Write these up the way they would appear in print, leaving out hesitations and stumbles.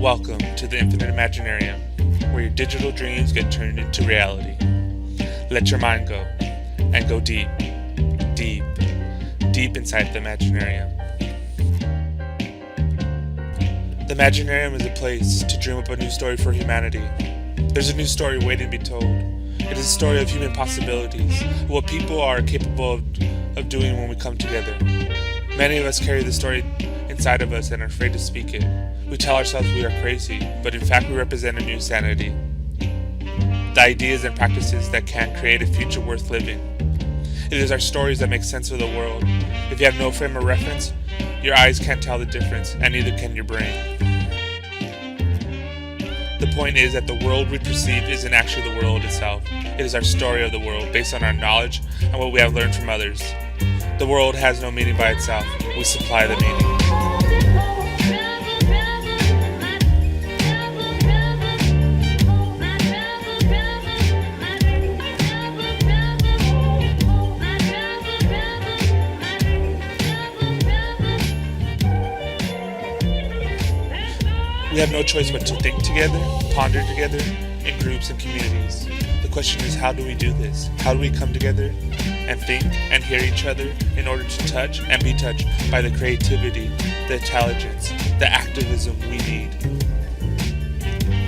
Welcome to the Infinite Imaginarium, where your digital dreams get turned into reality. Let your mind go, and go deep, deep, deep inside the Imaginarium. The Imaginarium is a place to dream up a new story for humanity. There's a new story waiting to be told. It is a story of human possibilities, what people are capable of doing when we come together. Many of us carry the story inside of us and are afraid to speak it. We tell ourselves we are crazy, but in fact we represent a new sanity. The ideas and practices that can create a future worth living. It is our stories that make sense of the world. If you have no frame of reference, your eyes can't tell the difference, and neither can your brain. The point is that the world we perceive isn't actually the world itself. It is our story of the world, based on our knowledge and what we have learned from others. The world has no meaning by itself. We supply the meaning. We have no choice but to think together, ponder together, in groups and communities. The question is, how do we do this? How do we come together and think and hear each other in order to touch and be touched by the creativity, the intelligence, the activism we need?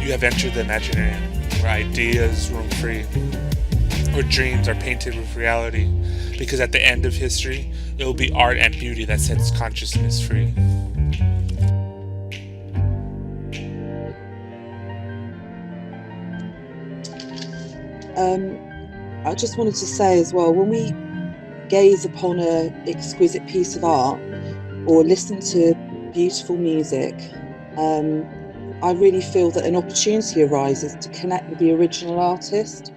You have entered the Imaginarium, where ideas roam free, where dreams are painted with reality, because at the end of history, it will be art and beauty that sets consciousness free. I just wanted to say as well, when we gaze upon an exquisite piece of art or listen to beautiful music, I really feel that an opportunity arises to connect with the original artist,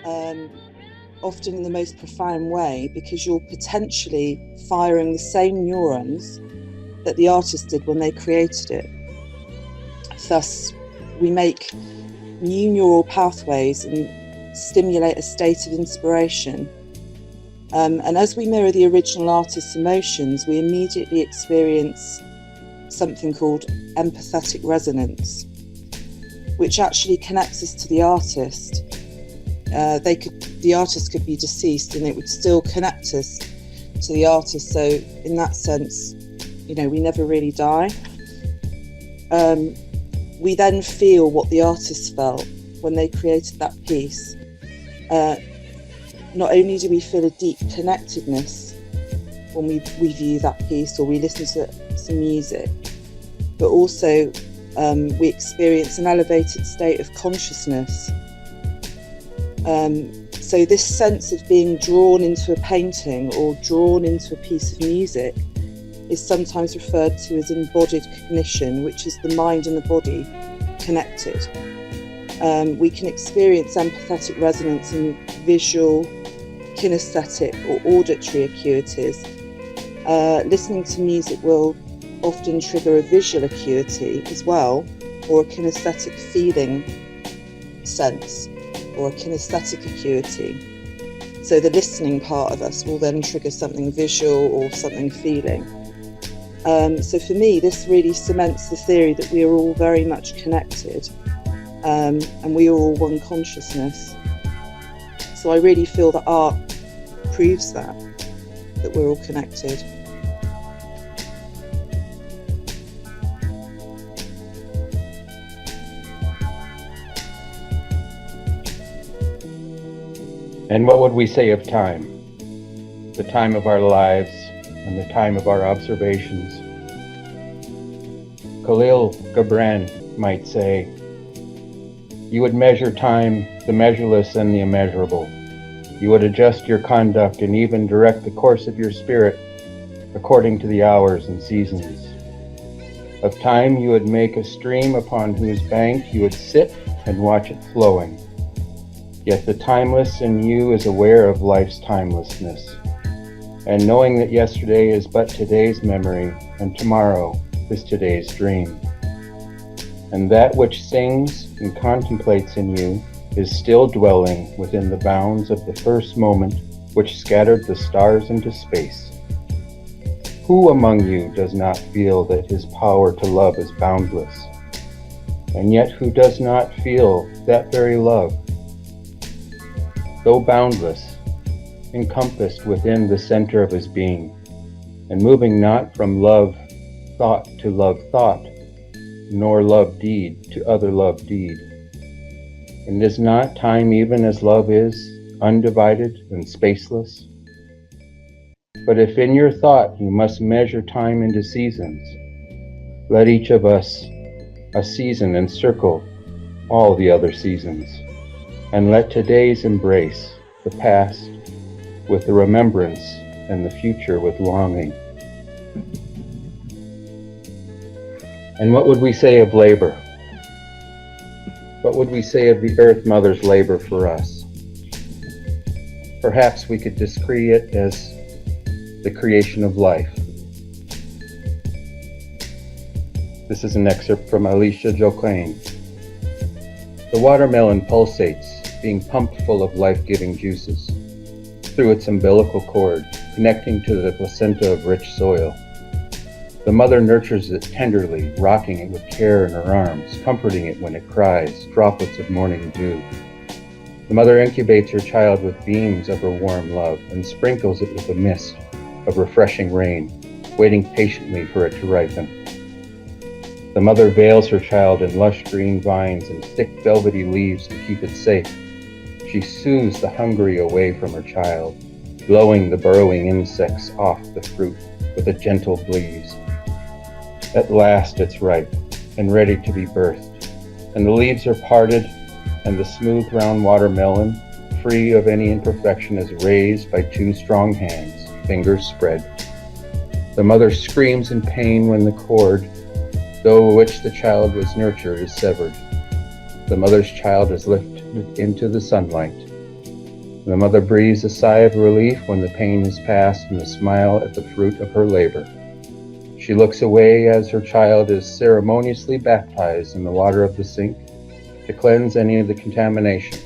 often in the most profound way, because you're potentially firing the same neurons that the artist did when they created it. Thus, we make new neural pathways and stimulate a state of inspiration. And as we mirror the original artist's emotions, we immediately experience something called empathetic resonance, which actually connects us to the artist. The artist could be deceased and it would still connect us to the artist. So in that sense, we never really die. We then feel what the artist felt when they created that piece. Not only do we feel a deep connectedness when we view that piece or we listen to some music, but also we experience an elevated state of consciousness. So this sense of being drawn into a painting or drawn into a piece of music is sometimes referred to as embodied cognition, which is the mind and the body connected. We can experience empathetic resonance in visual, kinesthetic or auditory acuities. Listening to music will often trigger a visual acuity as well, or a kinesthetic feeling sense, or a kinesthetic acuity. So the listening part of us will then trigger something visual or something feeling. So for me, this really cements the theory that we are all very much connected. And we are all one consciousness. So I really feel that art proves that we're all connected. And what would we say of time? The time of our lives and the time of our observations. Khalil Gibran might say, you would measure time, the measureless and the immeasurable. You would adjust your conduct and even direct the course of your spirit according to the hours and seasons. Of time you would make a stream upon whose bank you would sit and watch it flowing. Yet the timeless in you is aware of life's timelessness, and knowing that yesterday is but today's memory and tomorrow is today's dream. And that which sings and contemplates in you is still dwelling within the bounds of the first moment which scattered the stars into space. Who among you does not feel that his power to love is boundless, and yet who does not feel that very love, though boundless, encompassed within the center of his being, and moving not from love thought to love thought, nor love deed to other love deed. And is not time even as love is, undivided and spaceless? But if in your thought you must measure time into seasons, let each of us a season encircle all the other seasons, and let today's embrace the past with the remembrance and the future with longing. And what would we say of labor? What would we say of the Earth Mother's labor for us? Perhaps we could decree it as the creation of life. This is an excerpt from Alicia Joaquin. The watermelon pulsates, being pumped full of life-giving juices, through its umbilical cord, connecting to the placenta of rich soil. The mother nurtures it tenderly, rocking it with care in her arms, comforting it when it cries, droplets of morning dew. The mother incubates her child with beams of her warm love and sprinkles it with a mist of refreshing rain, waiting patiently for it to ripen. The mother veils her child in lush green vines and thick velvety leaves to keep it safe. She soothes the hungry away from her child, blowing the burrowing insects off the fruit with a gentle breeze. At last it's ripe and ready to be birthed, and the leaves are parted, and the smooth round watermelon, free of any imperfection, is raised by two strong hands, fingers spread. The mother screams in pain when the cord, though which the child was nurtured, is severed. The mother's child is lifted into the sunlight. The mother breathes a sigh of relief when the pain is past and a smile at the fruit of her labor. She looks away as her child is ceremoniously baptized in the water of the sink to cleanse any of the contamination.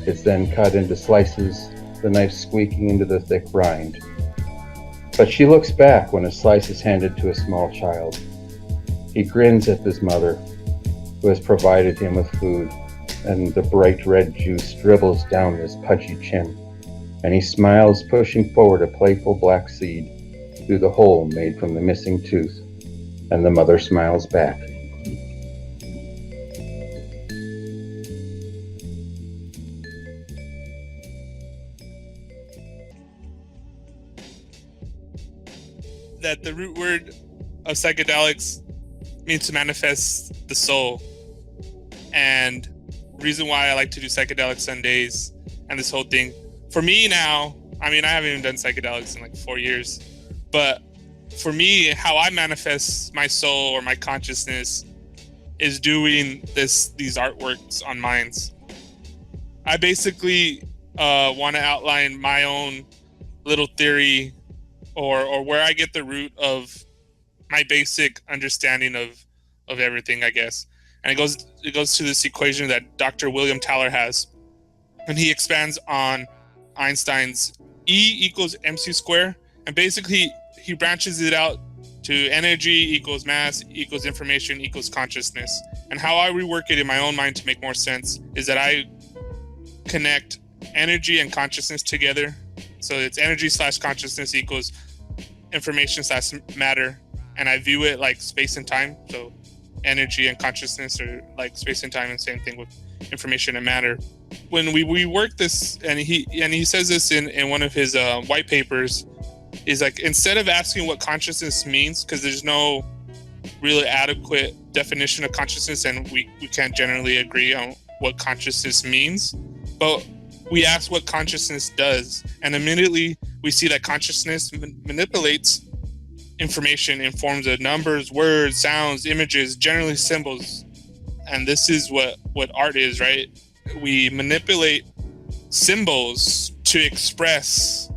It's then cut into slices, the knife squeaking into the thick rind. But she looks back when a slice is handed to a small child. He grins at his mother, who has provided him with food, and the bright red juice dribbles down his pudgy chin, and he smiles, pushing forward a playful black seed through the hole made from the missing tooth, and the mother smiles back. That the root word of psychedelics means to manifest the soul, and reason why I like to do psychedelic Sundays and this whole thing for me now, I mean, I haven't even done psychedelics in like 4 years, but for me, how I manifest my soul or my consciousness is doing these artworks on minds. I basically want to outline my own little theory or where I get the root of my basic understanding of everything, I guess. And it goes to this equation that Dr. William Thaler has, and he expands on Einstein's E equals mc squared, and basically he branches it out to energy equals mass equals information equals consciousness. And how I rework it in my own mind to make more sense is that I connect energy and consciousness together. So it's energy slash consciousness equals information slash matter, and I view it like space and time. So energy and consciousness are like space and time, and same thing with information and matter. When we work this, and he says this in one of his white papers, is like, instead of asking what consciousness means, because there's no really adequate definition of consciousness, and we can't generally agree on what consciousness means, but we ask what consciousness does, and immediately we see that consciousness manipulates information in forms of numbers, words, sounds, images, generally symbols. And this is what art is, right? We manipulate symbols to express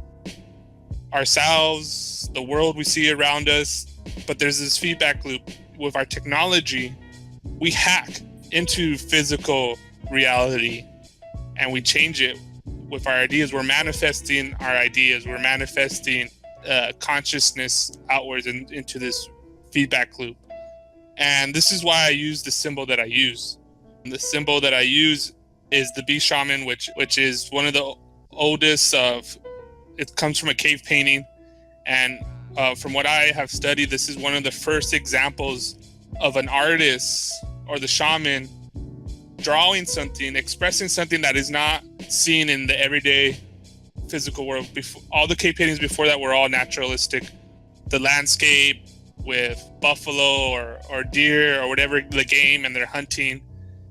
ourselves, the world we see around us. But there's this feedback loop with our technology. We hack into physical reality and we change it with our ideas. We're manifesting our ideas. We're manifesting consciousness outwards into this feedback loop. And this is why I use the symbol that I use. And the symbol that I use is the bee shaman, which is one of the oldest of. It comes from a cave painting, and from what I have studied, this is one of the first examples of an artist or the shaman drawing something, expressing something that is not seen in the everyday physical world. Before, all the cave paintings before that were all naturalistic. The landscape with buffalo or deer or whatever the game, and they're hunting.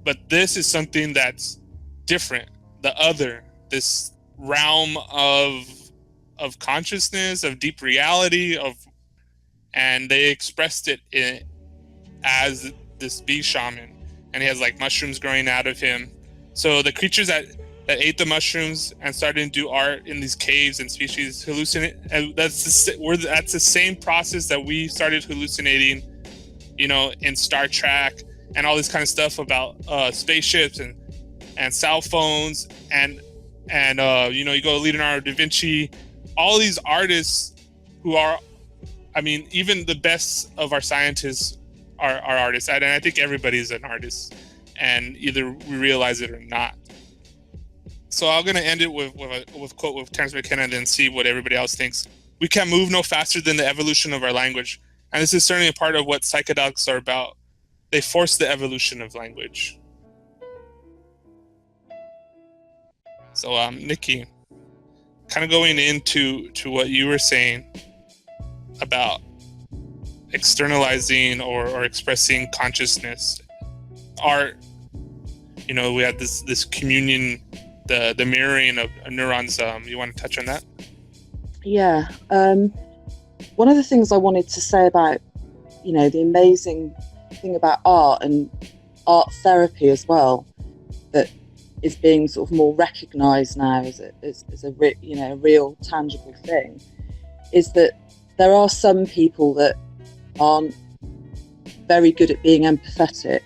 But this is something that's different. The other, this realm of consciousness, of deep reality, and they expressed it as this bee shaman, and he has like mushrooms growing out of him. So the creatures that ate the mushrooms and started to do art in these caves and species hallucinate, and that's the same process that we started hallucinating, in Star Trek and all this kind of stuff about spaceships and cell phones and you go to Leonardo da Vinci, all these artists who are, even the best of our scientists are artists, and I think everybody's an artist, and either we realize it or not. So I'm going to end it with a quote with Terence McKenna and then see what everybody else thinks. We can move no faster than the evolution of our language. And this is certainly a part of what psychedelics are about. They force the evolution of language. So, Nikki, kind of going into what you were saying about externalizing or expressing consciousness. Art, we had this communion, the mirroring of neurons. You want to touch on that? Yeah. One of the things I wanted to say about, the amazing thing about art and art therapy as well, that is being sort of more recognised now as a real tangible thing, is that there are some people that aren't very good at being empathetic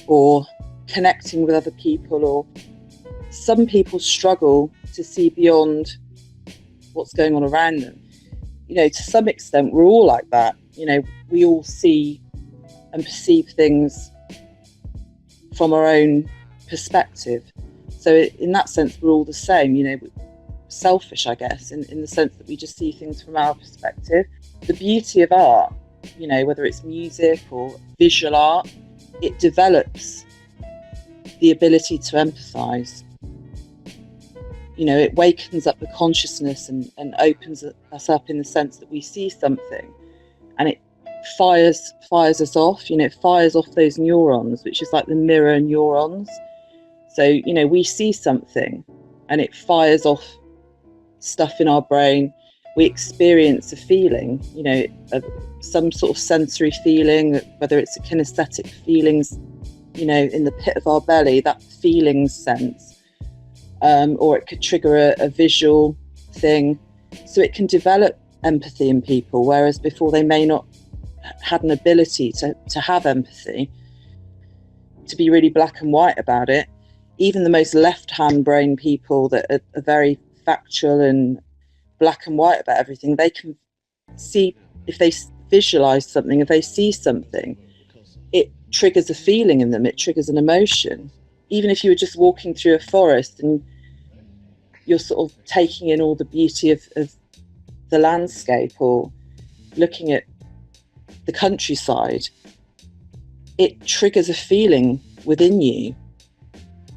or connecting with other people, or some people struggle to see beyond what's going on around them. To some extent, we're all like that. We all see and perceive things from our own perspective. So in that sense, we're all the same, selfish, I guess, in the sense that we just see things from our perspective. The beauty of art, whether it's music or visual art, it develops the ability to empathize. It wakens up the consciousness and opens us up in the sense that we see something and it fires us off. It fires off those neurons, which is like the mirror neurons. So, we see something and it fires off stuff in our brain. We experience a feeling, some sort of sensory feeling, whether it's a kinesthetic feelings, in the pit of our belly, that feeling sense. Or it could trigger a visual thing. So it can develop empathy in people, whereas before they may not had an ability to have empathy, to be really black and white about it. Even the most left-hand brain people that are very factual and black and white about everything, they can see, if they visualize something, if they see something, it triggers a feeling in them, it triggers an emotion. Even if you were just walking through a forest and you're sort of taking in all the beauty of the landscape or looking at the countryside, it triggers a feeling within you.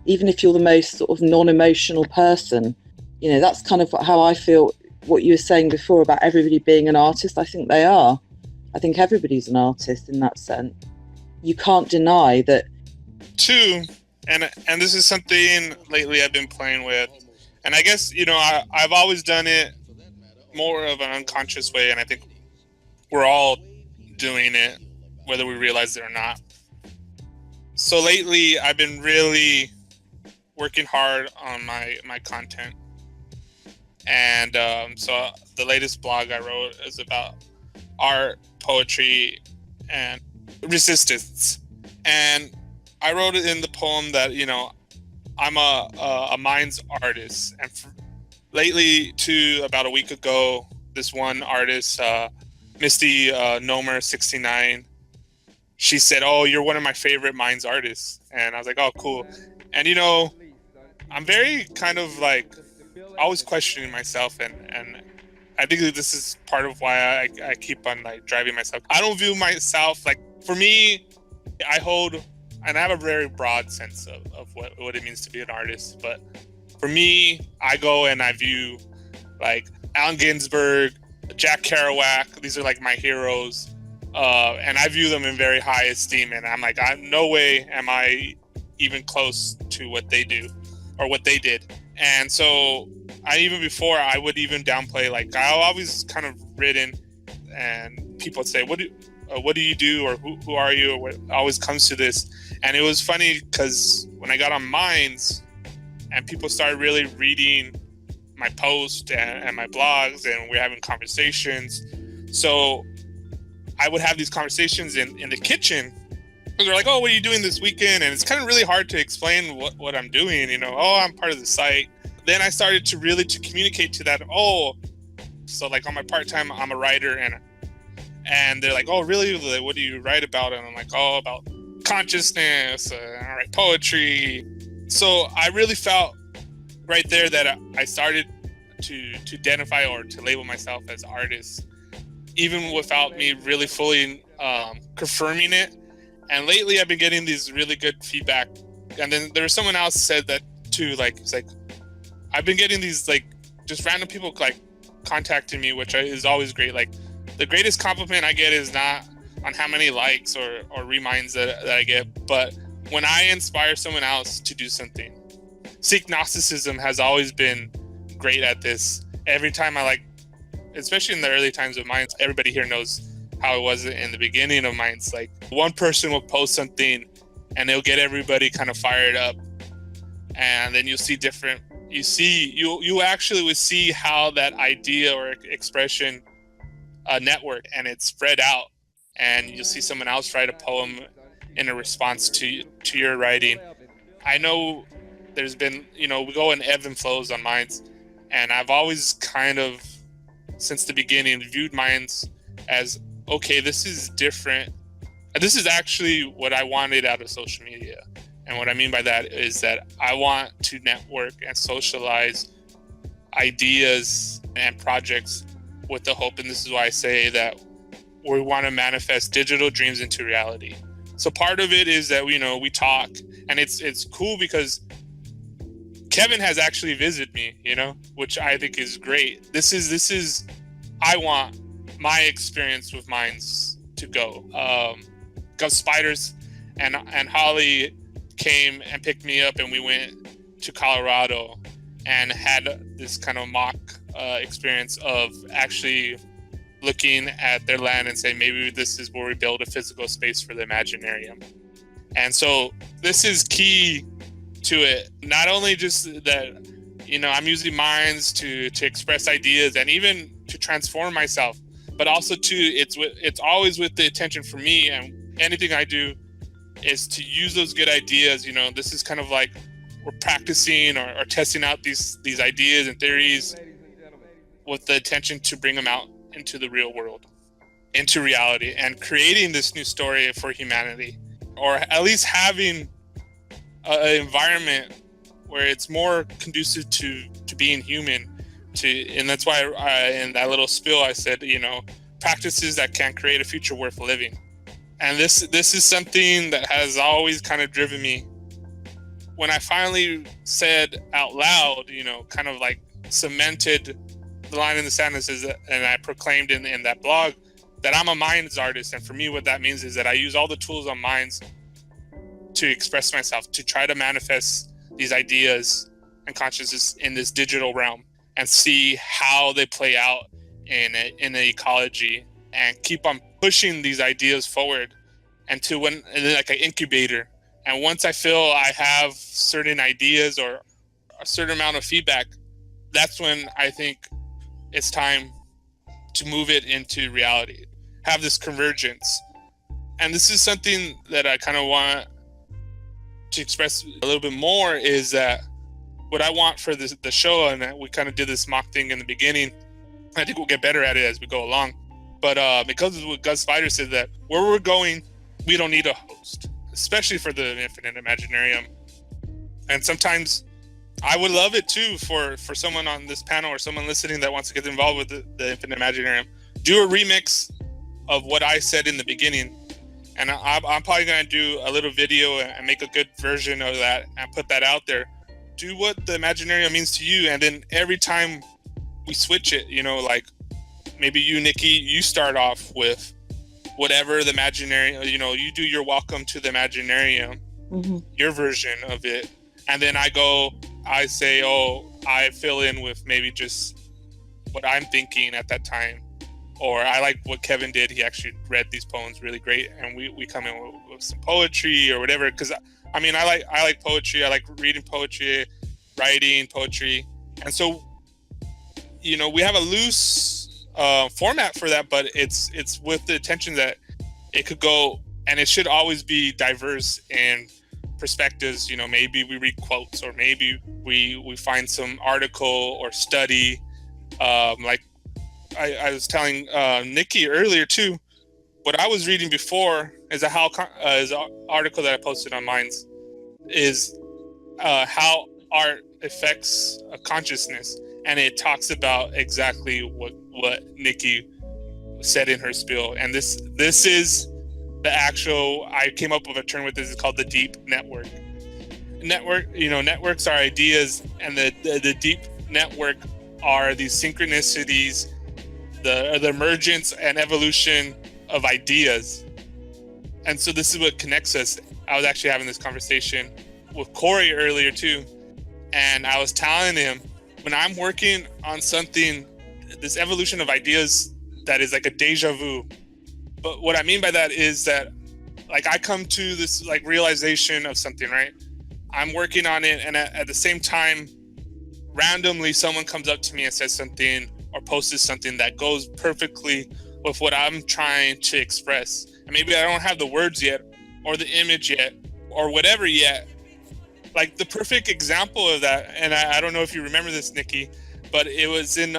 Even if you're the most sort of non-emotional person, that's kind of how I feel. What you were saying before about everybody being an artist, I think they are. I think everybody's an artist in that sense. You can't deny that. Two, and this is something lately I've been playing with, and I guess I've always done it more of an unconscious way, and I think we're all doing it whether we realize it or not. So lately I've been really working hard on my content, and so the latest blog I wrote is about art, poetry, and resistance. And I wrote it in the poem that I'm a mind's artist, and lately, to about a week ago, this one artist, Misty Nomer 69, she said, "Oh, you're one of my favorite Minds artists," and I was like, "Oh, cool." And I'm very kind of like always questioning myself, and I think that this is part of why I keep on like driving myself. I don't view myself like, for me, I hold, and I have a very broad sense of what it means to be an artist. But for me, I go and I view like Allen Ginsberg, Jack Kerouac. These are like my heroes. And I view them in very high esteem. And I'm like, no way am I even close to what they do or what they did. And so even before I would even downplay, like I'll always kind of written, and people would say, what do you do, or who are you, or what always comes to this. And it was funny because when I got on Minds and people started really reading my posts and my blogs, and we're having conversations. So I would have these conversations in the kitchen. They're like, "Oh, what are you doing this weekend?" And it's kind of really hard to explain what I'm doing. Oh, I'm part of the site. Then I started to really to communicate to that. Oh, so like on my part-time, I'm a writer, and they're like, "Oh, really? What do you write about?" And I'm like, "Oh, about consciousness. I write poetry." So I really felt right there that I started to identify or to label myself as artist, even without me really fully confirming it. And lately I've been getting these really good feedback. And then there was someone else said that too, like, it's like, I've been getting these like just random people like contacting me, which is always great. Like the greatest compliment I get is not on how many likes or reminds that I get, but when I inspire someone else to do something. Sikh Gnosticism has always been great at this. Every time I like, especially in the early times of Minds, everybody here knows how it was in the beginning of Minds. Like one person will post something and it'll get everybody kind of fired up. And then you'll see you actually would see how that idea or expression network, and it's spread out. And you'll see someone else write a poem in a response to your writing. I know there's been, we go in ebb and flows on Minds. And I've always kind of, since the beginning, viewed Minds as, okay, this is different. This is actually what I wanted out of social media. And what I mean by that is that I want to network and socialize ideas and projects with the hope, and this is why I say that we want to manifest digital dreams into reality. So part of it is that we talk, and it's cool because Kevin has actually visited me, which I think is great. This is I want my experience with Minds to go. Gov Spiders and Holly came and picked me up, and we went to Colorado and had this kind of mock experience of actually looking at their land and saying, maybe this is where we build a physical space for the Imaginarium. And so this is key to it. Not only just that, I'm using Minds to express ideas and even to transform myself, but also it's always with the intention for me, and anything I do is to use those good ideas. This is kind of like we're practicing or testing out these ideas and theories with the intention to bring them out into the real world, into reality, and creating this new story for humanity, or at least having an environment where it's more conducive to being human. And that's why in that little spiel I said, practices that can create a future worth living. And this is something that has always kind of driven me. When I finally said out loud, kind of like cemented the line in the sand, and I proclaimed in that blog that I'm a Minds artist. And for me, what that means is that I use all the tools on Minds to express myself, to try to manifest these ideas and consciousness in this digital realm and see how they play out in the ecology, and keep on pushing these ideas forward and like an incubator. And once I feel I have certain ideas or a certain amount of feedback, that's when I think it's time to move it into reality, have this convergence. And this is something that I kind of want to express a little bit more, is that what I want for the show, and we kind of did this mock thing in the beginning, I think we'll get better at it as we go along. But because of what Gus Spider said, that where we're going we don't need a host, especially for the Infinite Imaginarium. And sometimes I would love it too for someone on this panel or someone listening that wants to get involved with the Infinite Imaginarium. Do a remix of what I said in the beginning. And I'm probably going to do a little video and make a good version of that and put that out there. Do what the Imaginarium means to you. And then every time we switch it, you know, like maybe you, Nikki, you start off with whatever the Imaginarium, you know, you do your welcome to the Imaginarium, your version of it. And then I say, oh, I fill in with maybe just what I'm thinking at that time. Or I like what Kevin did. He actually read these poems really great. And we come in with some poetry or whatever. Because, I mean, I like poetry. I like reading poetry, writing poetry. And so, you know, we have a loose format for that, but it's with the intention that it could go, and it should always be diverse in perspectives. You know, maybe we read quotes, or maybe we find some article or study. Like I was telling Nikki earlier too, what I was reading before is an article that I posted on Minds, is how art affects a consciousness, and it talks about exactly what Nikki said in her spiel. And this is the actual, I came up with a term with this, it's called the deep network. You know, networks are ideas, and the deep network are these synchronicities, the emergence and evolution of ideas. And so this is what connects us. I was actually having this conversation with Corey earlier too, and I was telling him, when I'm working on something, this evolution of ideas that is like a deja vu. But what I mean by that is that, like, I come to this like realization of something, right? I'm working on it, and at the same time, randomly someone comes up to me and says something or posts something that goes perfectly with what I'm trying to express. And maybe I don't have the words yet, or the image yet, or whatever yet. Like the perfect example of that, and I don't know if you remember this, Nikki, but it was in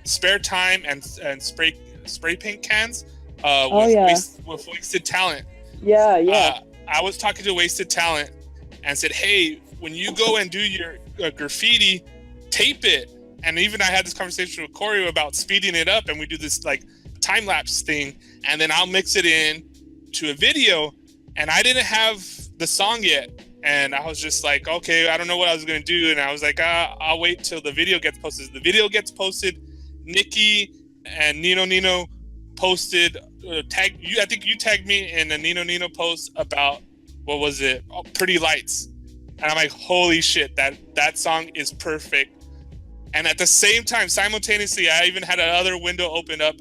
Spare Time and spray paint cans with Wasted Talent. Yeah. I was talking to Wasted Talent and said, hey, when you go and do your graffiti, tape it. And even I had this conversation with Corey about speeding it up, and we do this like time lapse thing, and then I'll mix it in to a video. And I didn't have the song yet, and I was just like, okay, I don't know what I was going to do. And I was like, I'll wait till the video gets posted. The video gets posted. Nikki and Nino posted tag you. I think you tagged me in a Nino post about, what was it? Oh, Pretty Lights. And I'm like, holy shit, that song is perfect. And at the same time, simultaneously, I even had another window open up.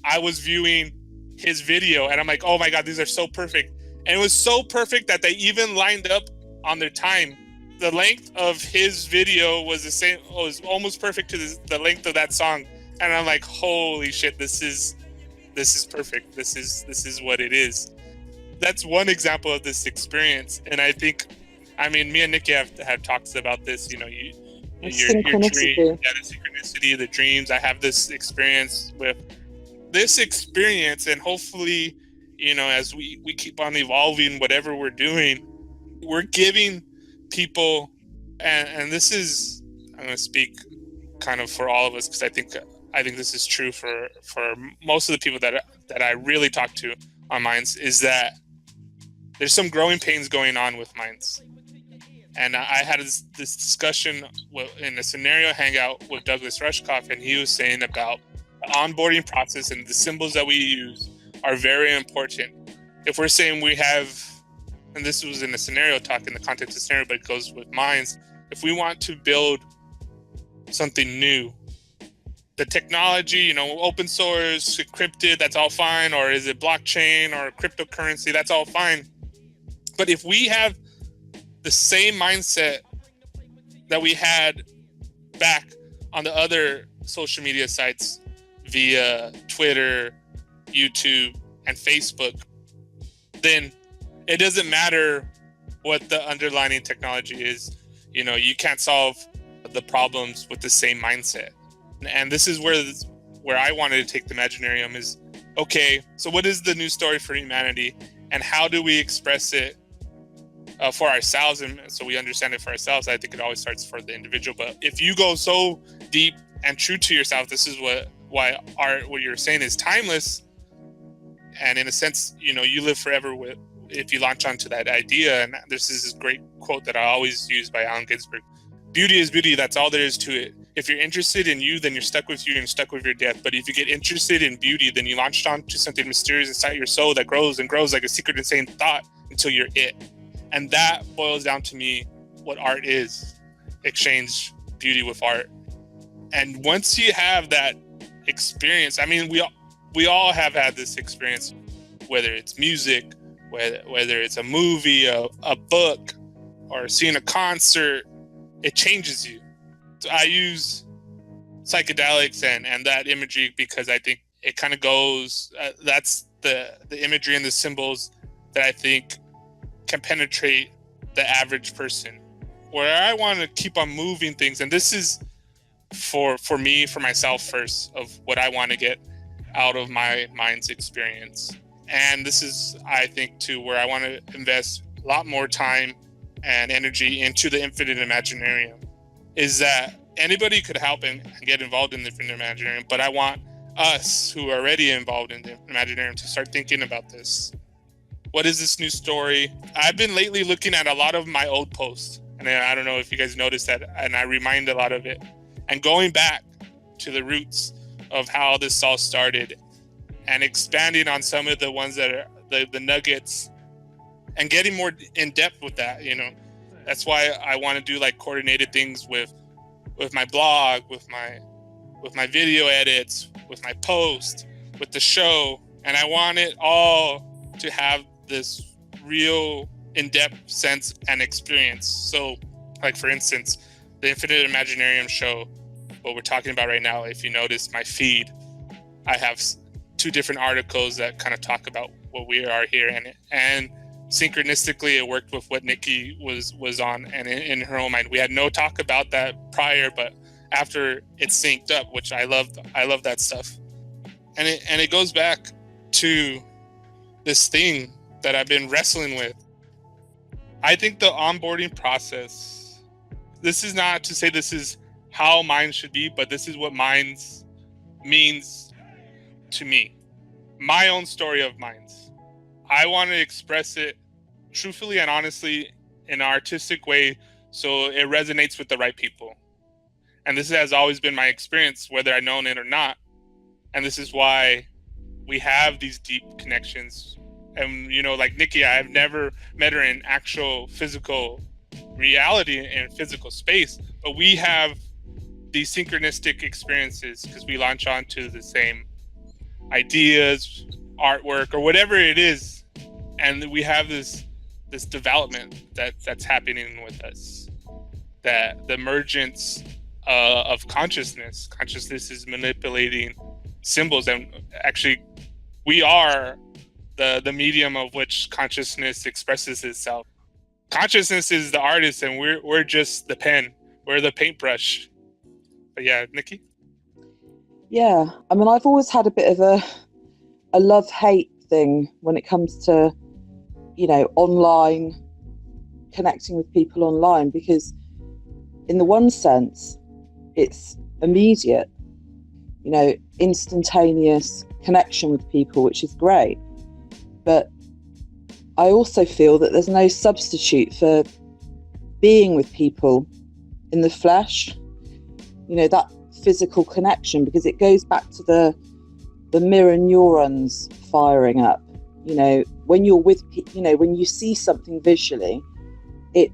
I was viewing his video, and I'm like, oh my God, these are so perfect. And it was so perfect that they even lined up on their time. The length of his video was the same, was almost perfect to the length of that song. And I'm like, holy shit, this is perfect. This is what it is. That's one example of this experience. And I think, I mean, me and Nikki have talked about this, you know, your dream, the synchronicity, the dreams. I have this experience with this experience, and hopefully, you know, as we keep on evolving, whatever we're doing, we're giving people, and this is, I'm going to speak kind of for all of us, because I think this is true for most of the people that I really talk to on Minds, is that there's some growing pains going on with Minds. And I had this discussion in a scenario hangout with Douglas Rushkoff, and he was saying about the onboarding process and the symbols that we use are very important. If we're saying we have, and this was in a scenario talk in the context of scenario, but it goes with Minds, if we want to build something new, the technology, you know, open source, encrypted, that's all fine. Or is it blockchain or cryptocurrency? That's all fine. But if we have the same mindset that we had back on the other social media sites via Twitter, YouTube, and Facebook, then it doesn't matter what the underlying technology is. You know, you can't solve the problems with the same mindset. And this is where I wanted to take the Imaginarium, is okay, so what is the new story for humanity, and how do we express it for ourselves, and so we understand it for ourselves? I think it always starts for the individual. But if you go so deep and true to yourself, this is why art, what you're saying, is timeless. And in a sense, you live forever if you launch onto that idea. And this is this great quote that I always use by Allen Ginsberg: beauty is beauty, that's all there is to it. If you're interested in you, then you're stuck with you and you're stuck with your death. But if you get interested in beauty, then you launched onto something mysterious inside your soul that grows and grows like a secret insane thought until you're it. And that boils down to me what art is: exchange beauty with art. And once you have that experience, I mean, we all have had this experience, whether it's music, whether it's a movie, a book, or seeing a concert, it changes you. So I use psychedelics and that imagery because I think it kind of goes, that's the imagery and the symbols that I think can penetrate the average person. Where I want to keep on moving things, and this is for me, for myself first, of what I want to get out of my mind's experience. And this is, I think, too, where I want to invest a lot more time and energy into the Infinite Imaginarium, is that anybody could help and get involved in the Infinite Imaginarium, but I want us who are already involved in the Imaginarium to start thinking about this. What is this new story? I've been lately looking at a lot of my old posts, and I don't know if you guys noticed that, and I remind a lot of it, and going back to the roots of how this all started and expanding on some of the ones that are the nuggets and getting more in depth with that. That's why I want to do like coordinated things with my blog, with my video edits, with my post, with the show. And I want it all to have this real in-depth sense and experience. So like, for instance, the Infinite Imaginarium show, what we're talking about right now, if you notice my feed, I have 2 different articles that kind of talk about what we are here, and synchronistically it worked with what Nikki was on, and in her own mind. We had no talk about that prior, but after it synced up, which I love that stuff. And it goes back to this thing that I've been wrestling with. I think the onboarding process, this is not to say this is how mine should be, but this is what mine's means to me. My own story of mine's. I want to express it truthfully and honestly in an artistic way so it resonates with the right people. And this has always been my experience, whether I've known it or not. And this is why we have these deep connections. And, like Nikki, I've never met her in actual physical reality, in physical space, but we have these synchronistic experiences because we launch onto the same ideas, artwork, or whatever it is, and we have this development that's happening with us. That the emergence of consciousness is manipulating symbols, and actually, we are the medium of which consciousness expresses itself. Consciousness is the artist, and we're just the pen. We're the paintbrush. But yeah, Nikki? Yeah, I mean, I've always had a bit of a love-hate thing when it comes to, online, connecting with people online, because in the one sense, it's immediate, instantaneous connection with people, which is great. But I also feel that there's no substitute for being with people in the flesh, that physical connection, because it goes back to the mirror neurons firing up. When you're with, when you see something visually, it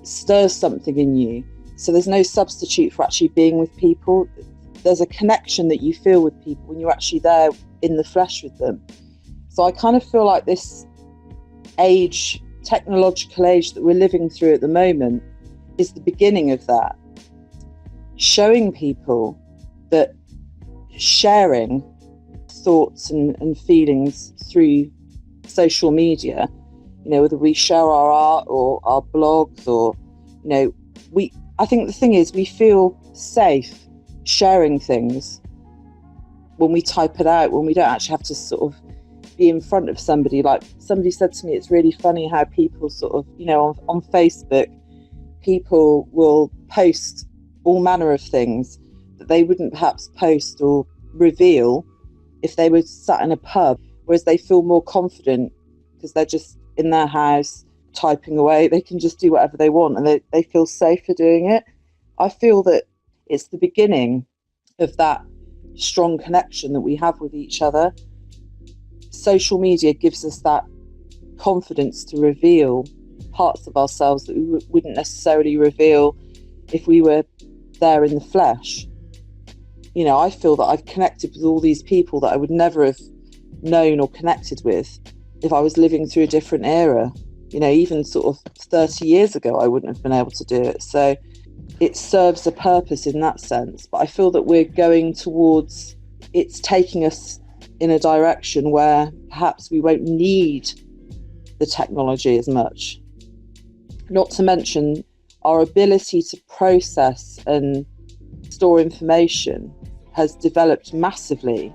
stirs something in you. So there's no substitute for actually being with people. There's a connection that you feel with people when you're actually there in the flesh with them. So I kind of feel like this technological age that we're living through at the moment is the beginning of that. Showing people that sharing thoughts and feelings through social media, whether we share our art or our blogs, or I think the thing is, we feel safe sharing things when we type it out, when we don't actually have to sort of be in front of somebody. Like somebody said to me, it's really funny how people sort of, on Facebook, people will post all manner of things that they wouldn't perhaps post or reveal if they were sat in a pub, whereas they feel more confident because they're just in their house typing away. They can just do whatever they want, and they feel safer doing it. I feel that it's the beginning of that strong connection that we have with each other. Social media gives us that confidence to reveal parts of ourselves that we wouldn't necessarily reveal if we were there in the flesh. I feel that I've connected with all these people that I would never have known or connected with if I was living through a different era. Even sort of 30 years ago, I wouldn't have been able to do it. So it serves a purpose in that sense. But I feel that we're going towards, it's taking us in a direction where perhaps we won't need the technology as much. Not to mention our ability to process and store information has developed massively,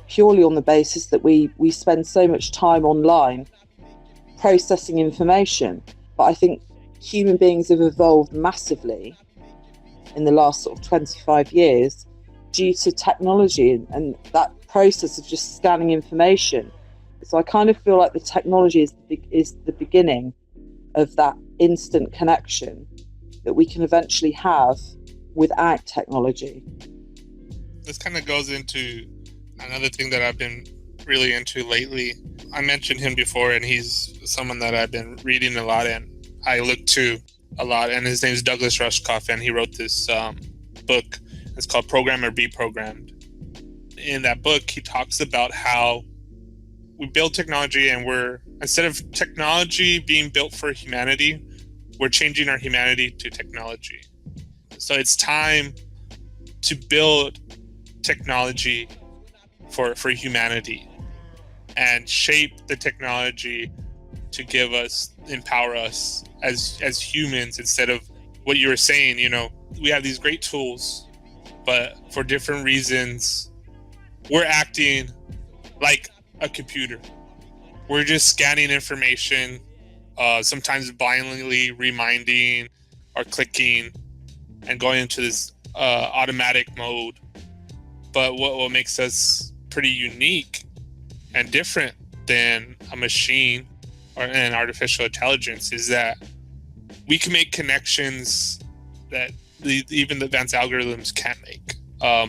purely on the basis that we spend so much time online processing information. But I think human beings have evolved massively in the last sort of 25 years due to technology and that process of just scanning information. So I kind of feel like the technology is the beginning of that instant connection that we can eventually have without technology. This kind of goes into another thing that I've been really into lately. I mentioned him before, and he's someone that I've been reading a lot and I look to a lot, and his name is Douglas Rushkoff, and he wrote this book. It's called Program or Be Programmed. In that book, he talks about how we build technology, and instead of technology being built for humanity, we're changing our humanity to technology. So it's time to build technology for humanity and shape the technology to empower us as humans, instead of what you were saying. We have these great tools, but for different reasons, we're acting like a computer. We're just scanning information, sometimes blindly reminding or clicking and going into this automatic mode. But what makes us pretty unique and different than a machine or an artificial intelligence is that we can make connections that even the advanced algorithms can't make.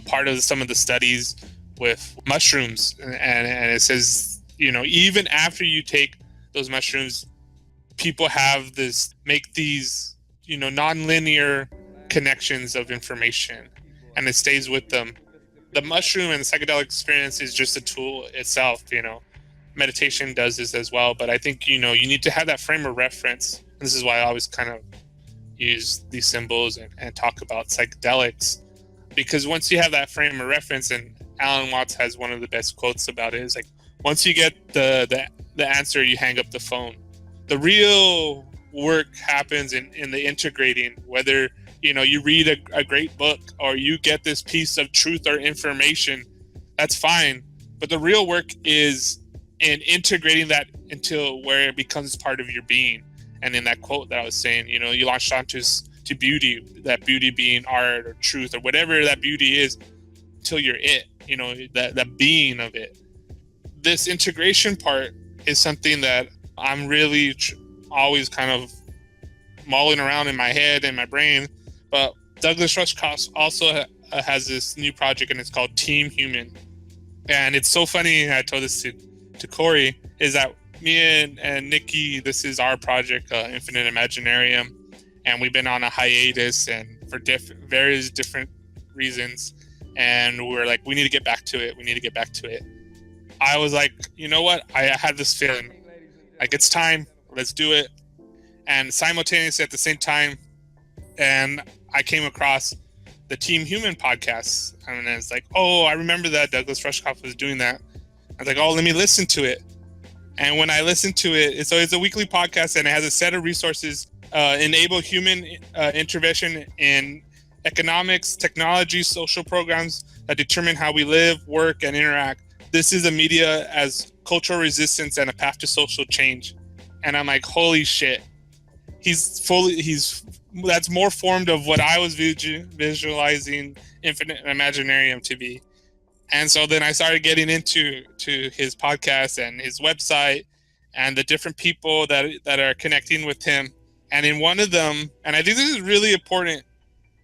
Part of some of the studies with mushrooms, and it says, even after you take those mushrooms, people make these, non-linear connections of information, and it stays with them. The mushroom and the psychedelic experience is just a tool itself. Meditation does this as well, but I think, you need to have that frame of reference. And this is why I always kind of use these symbols and talk about psychedelics, because once you have that frame of reference, and Alan Watts has one of the best quotes about it, is like, once you get the answer, you hang up the phone. The real work happens in the integrating, whether you read a great book or you get this piece of truth or information, that's fine. But the real work is in integrating that until where it becomes part of your being. And in that quote that I was saying, you latched onto to beauty, that beauty being art or truth or whatever that beauty is, until you're it, that being of it. This integration part is something that I'm really always kind of mulling around in my head and my brain. But Douglas Rushkoff also has this new project, and it's called Team Human. And it's so funny, I told this to Corey, is that me and Nikki, this is our project, Infinite Imaginarium, and we've been on a hiatus and for various different reasons, and we're like, we need to get back to it. I was like, you know what? I had this feeling, like, it's time, let's do it. And simultaneously at the same time, and I came across the Team Human podcast, and it's like, oh, I remember that Douglas Rushkoff was doing that. I was like, oh, let me listen to it. And when I listened to it, so it's a weekly podcast, and it has a set of resources, enable human intervention in economics, technology, social programs that determine how we live, work, and interact. This is a media as cultural resistance and a path to social change. And I'm like, holy shit. He's that's more formed of what I was visualizing Infinite Imaginarium to be. And so then I started getting into his podcast and his website and the different people that are connecting with him. And in one of them, and I think this is really important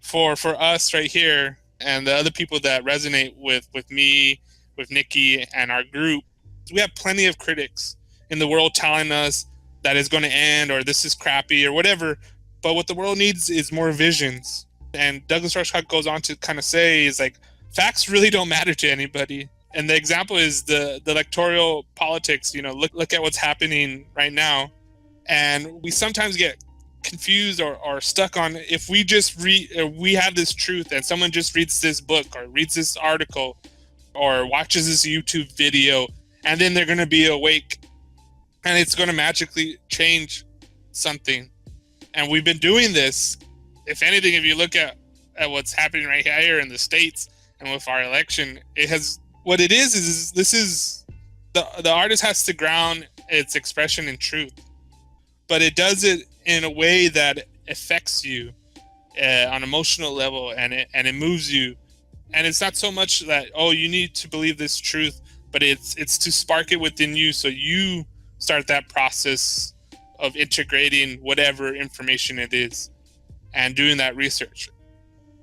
for us right here and the other people that resonate with me, with Nikki and our group, we have plenty of critics in the world telling us that it's going to end or this is crappy or whatever. But what the world needs is more visions. And Douglas Rushkoff goes on to kind of say is like, facts really don't matter to anybody. And the example is the electoral politics. You know, look at what's happening right now. And we sometimes get confused or stuck on if we just we have this truth and someone just reads this book or reads this article or watches this YouTube video and then they're going to be awake and it's going to magically change something. And we've been doing this. If anything, if you look at what's happening right here in the States and with our election, it has what it is this is the artist has to ground its expression in truth, but it does it in a way that affects you on emotional level and it moves you. And it's not so much that, oh, you need to believe this truth, but it's to spark it within you so you start that process of integrating whatever information it is and doing that research.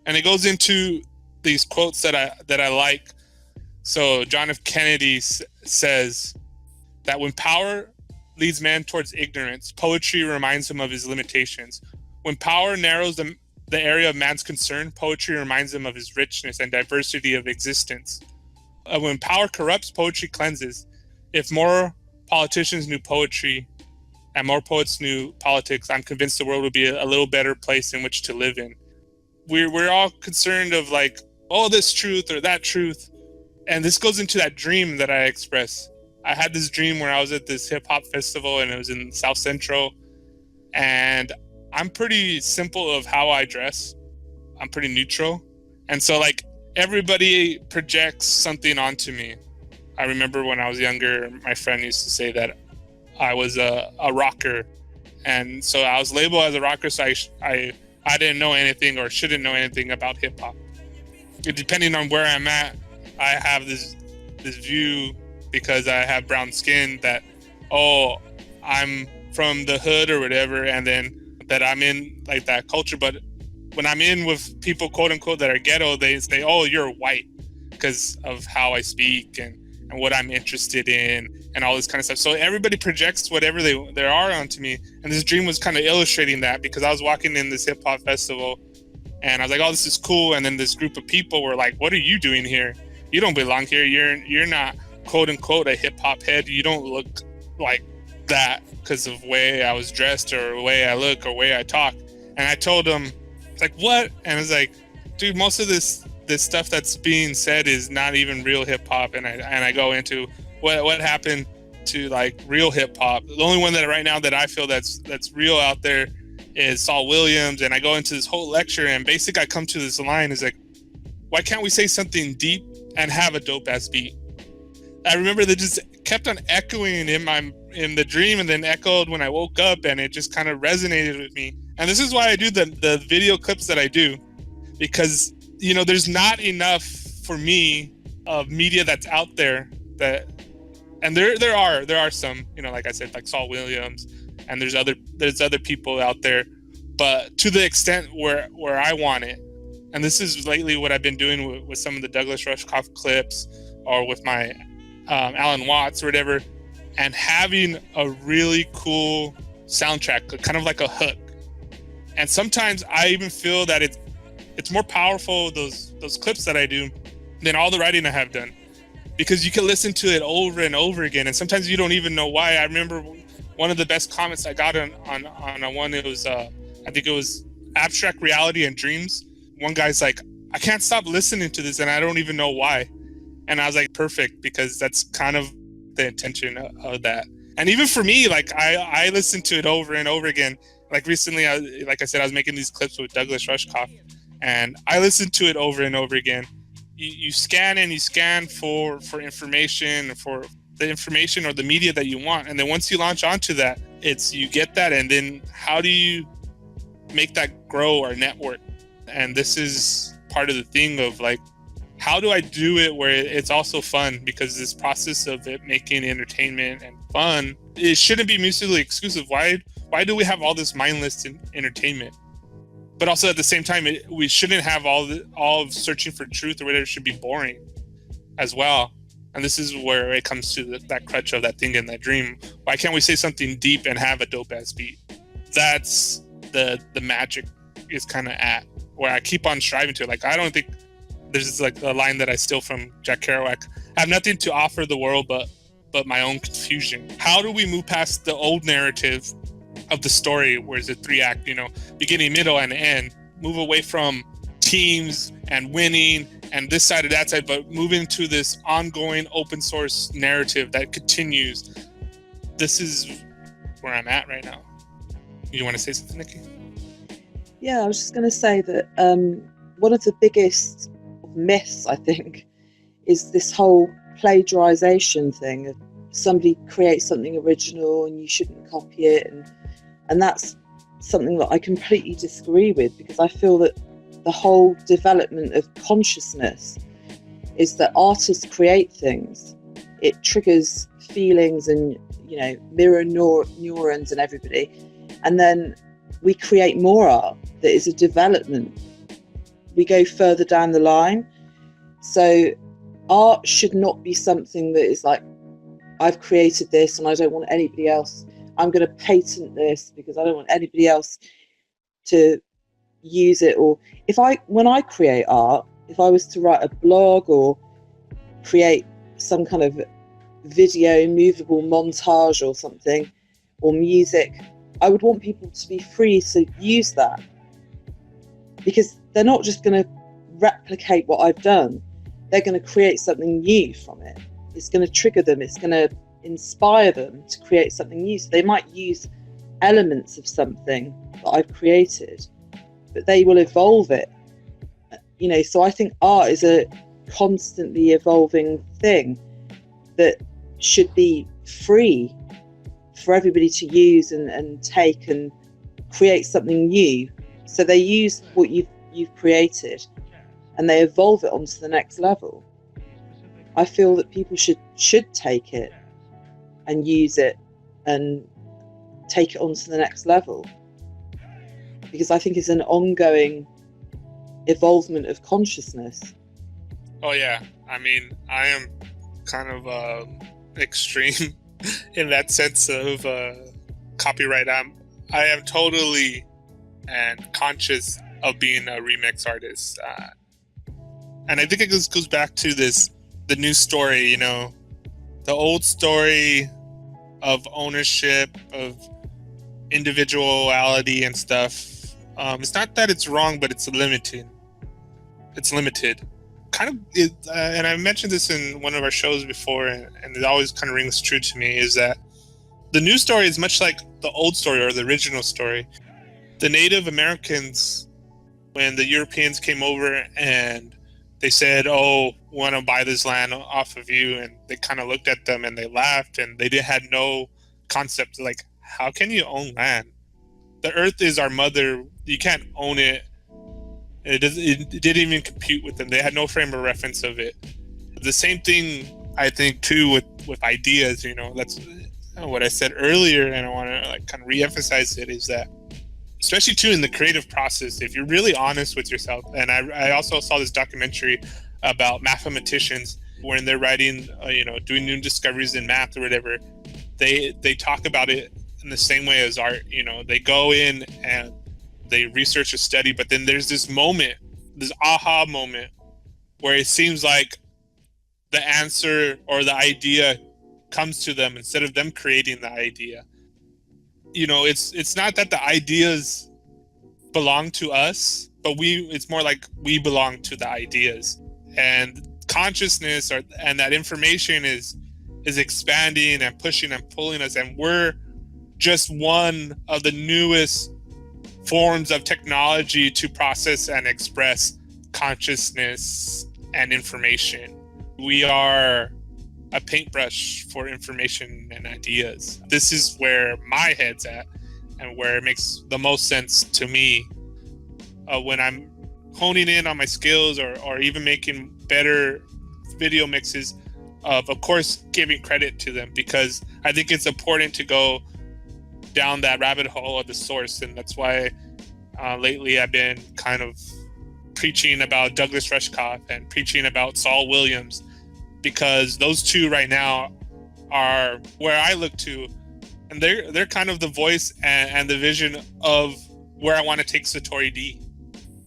And it goes into these quotes that I like. So John F. Kennedy says that when power leads man towards ignorance, poetry reminds him of his limitations. When power narrows the area of man's concern, poetry reminds him of his richness and diversity of existence. When power corrupts, poetry cleanses. If more politicians knew poetry and more poets knew politics, I'm convinced the world would be a little better place in which to live in. We're all concerned of like, oh, this truth or that truth. And this goes into that dream that I expressed. I had this dream where I was at this hip hop festival and it was in South Central. And I'm pretty simple of how I dress. I'm pretty neutral. And so like everybody projects something onto me. I remember when I was younger, my friend used to say that I was a rocker. And so I was labeled as a rocker. So I didn't know anything or shouldn't know anything about hip hop. Depending on where I'm at, I have this view because I have brown skin that, oh, I'm from the hood or whatever, and then that I'm in like that culture. But when I'm in with people, quote unquote, that are ghetto, they say, oh, you're white because of how I speak and what I'm interested in and all this kind of stuff. So everybody projects whatever they are onto me. And this dream was kind of illustrating that because I was walking in this hip hop festival and I was like, oh, this is cool. And then this group of people were like, what are you doing here? You don't belong here. You're not, quote unquote, a hip hop head. You don't look like that because of the way I was dressed or the way I look or the way I talk. And I told them, it's like, what? And I was like, dude, most of this stuff that's being said is not even real hip hop. And I go into what happened to like real hip hop. The only one that right now that I feel that's real out there is Saul Williams. And I go into this whole lecture and basically I come to this line is like, why can't we say something deep and have a dope ass beat? I remember that just kept on echoing in the dream and then echoed when I woke up, and it just kind of resonated with me. And this is why I do the video clips that I do, because you know there's not enough for me of media that's out there that, and there are some, you know, like I said, like Saul Williams, and there's other people out there, but to the extent where I want it. And this is lately what I've been doing with some of the Douglas Rushkoff clips or with my Alan Watts or whatever, and having a really cool soundtrack, kind of like a hook. And sometimes I even feel that it's more powerful, those clips that I do, than all the writing I have done, because you can listen to it over and over again, and sometimes you don't even know why. I remember one of the best comments I got on one. It was I think it was Abstract Reality and Dreams. One guy's like, I can't stop listening to this and I don't even know why. And I was like, perfect, because that's kind of the intention of that. And even for me, like I listened to it over and over again. Like recently, like I said, I was making these clips with Douglas Rushkoff, and I listened to it over and over again. you scan and you scan for information, for the information or the media that you want, and then once you launch onto that, it's you get that, and then how do you make that grow or network? And this is part of the thing of like, how do I do it where it's also fun? Because this process of it making entertainment and fun, it shouldn't be mutually exclusive. Why do we have all this mindless entertainment? But also at the same time, we shouldn't have all of searching for truth or whatever should be boring as well. And this is where it comes to that crutch of that thing in that dream. Why can't we say something deep and have a dope ass beat? That's the magic is kind of at where I keep on striving to. Like, I don't think there's like a line that I steal from Jack Kerouac. I have nothing to offer the world but my own confusion. How do we move past the old narrative of the story, where it's a 3-act, beginning, middle, and end? Move away from teams and winning and this side or that side, but move into this ongoing open source narrative that continues. This is where I'm at right now. You want to say something, Nikki? Yeah, I was just going to say that one of the biggest myths, I think, is this whole plagiarization thing of somebody creates something original and you shouldn't copy it, and that's something that I completely disagree with, because I feel that the whole development of consciousness is that artists create things. It triggers feelings and mirror neurons and everybody, and then we create more art that is a development. We go further down the line. So art should not be something that is like, I've created this and I don't want anybody else, I'm going to patent this because I don't want anybody else to use it. Or when I create art, if I was to write a blog or create some kind of video movable montage or something, or music, I would want people to be free to use that, because they're not just going to replicate what I've done. They're going to create something new from it. It's going to trigger them. It's going to inspire them to create something new. So they might use elements of something that I've created, but they will evolve it. So I think art is a constantly evolving thing that should be free for everybody to use and take and create something new. So they use what you've created and they evolve it onto the next level. I feel that people should take it and use it and take it onto the next level, because I think it's an ongoing evolvement of consciousness. Oh yeah, I mean, I am kind of extreme in that sense of copyright. I am totally and conscious of being a remix artist, and I think it goes back to the new story, the old story of ownership, of individuality and stuff. It's not that it's wrong, but it's limited. Kind of, and I mentioned this in one of our shows before, and it always kind of rings true to me, is that the new story is much like the old story or the original story. The Native Americans, when the Europeans came over and they said, "Oh, we want to buy this land off of you," and they kind of looked at them and they laughed, and they had no concept, like, how can you own land? The earth is our mother. You can't own it. It didn't even compute with them. They had no frame of reference of it. The same thing, I think, too, with ideas. That's what I said earlier, and I want to kind of re-emphasize it, is that, especially too in the creative process, if you're really honest with yourself. And I also saw this documentary about mathematicians when they're writing, doing new discoveries in math or whatever. They talk about it in the same way as art. They go in and they research a study, but then there's this moment, this aha moment, where it seems like the answer or the idea comes to them instead of them creating the idea. It's not that the ideas belong to us, but it's more like we belong to the ideas. And consciousness and that information is expanding and pushing and pulling us, and we're just one of the newest forms of technology to process and express consciousness and information. We are a paintbrush for information and ideas. This is where my head's at and where it makes the most sense to me when I'm honing in on my skills or even making better video mixes. Of course, giving credit to them, because I think it's important to go down that rabbit hole of the source. And that's why lately I've been kind of preaching about Douglas Rushkoff and preaching about Saul Williams, because those two right now are where I look to, and they're kind of the voice and the vision of where I want to take Satori D.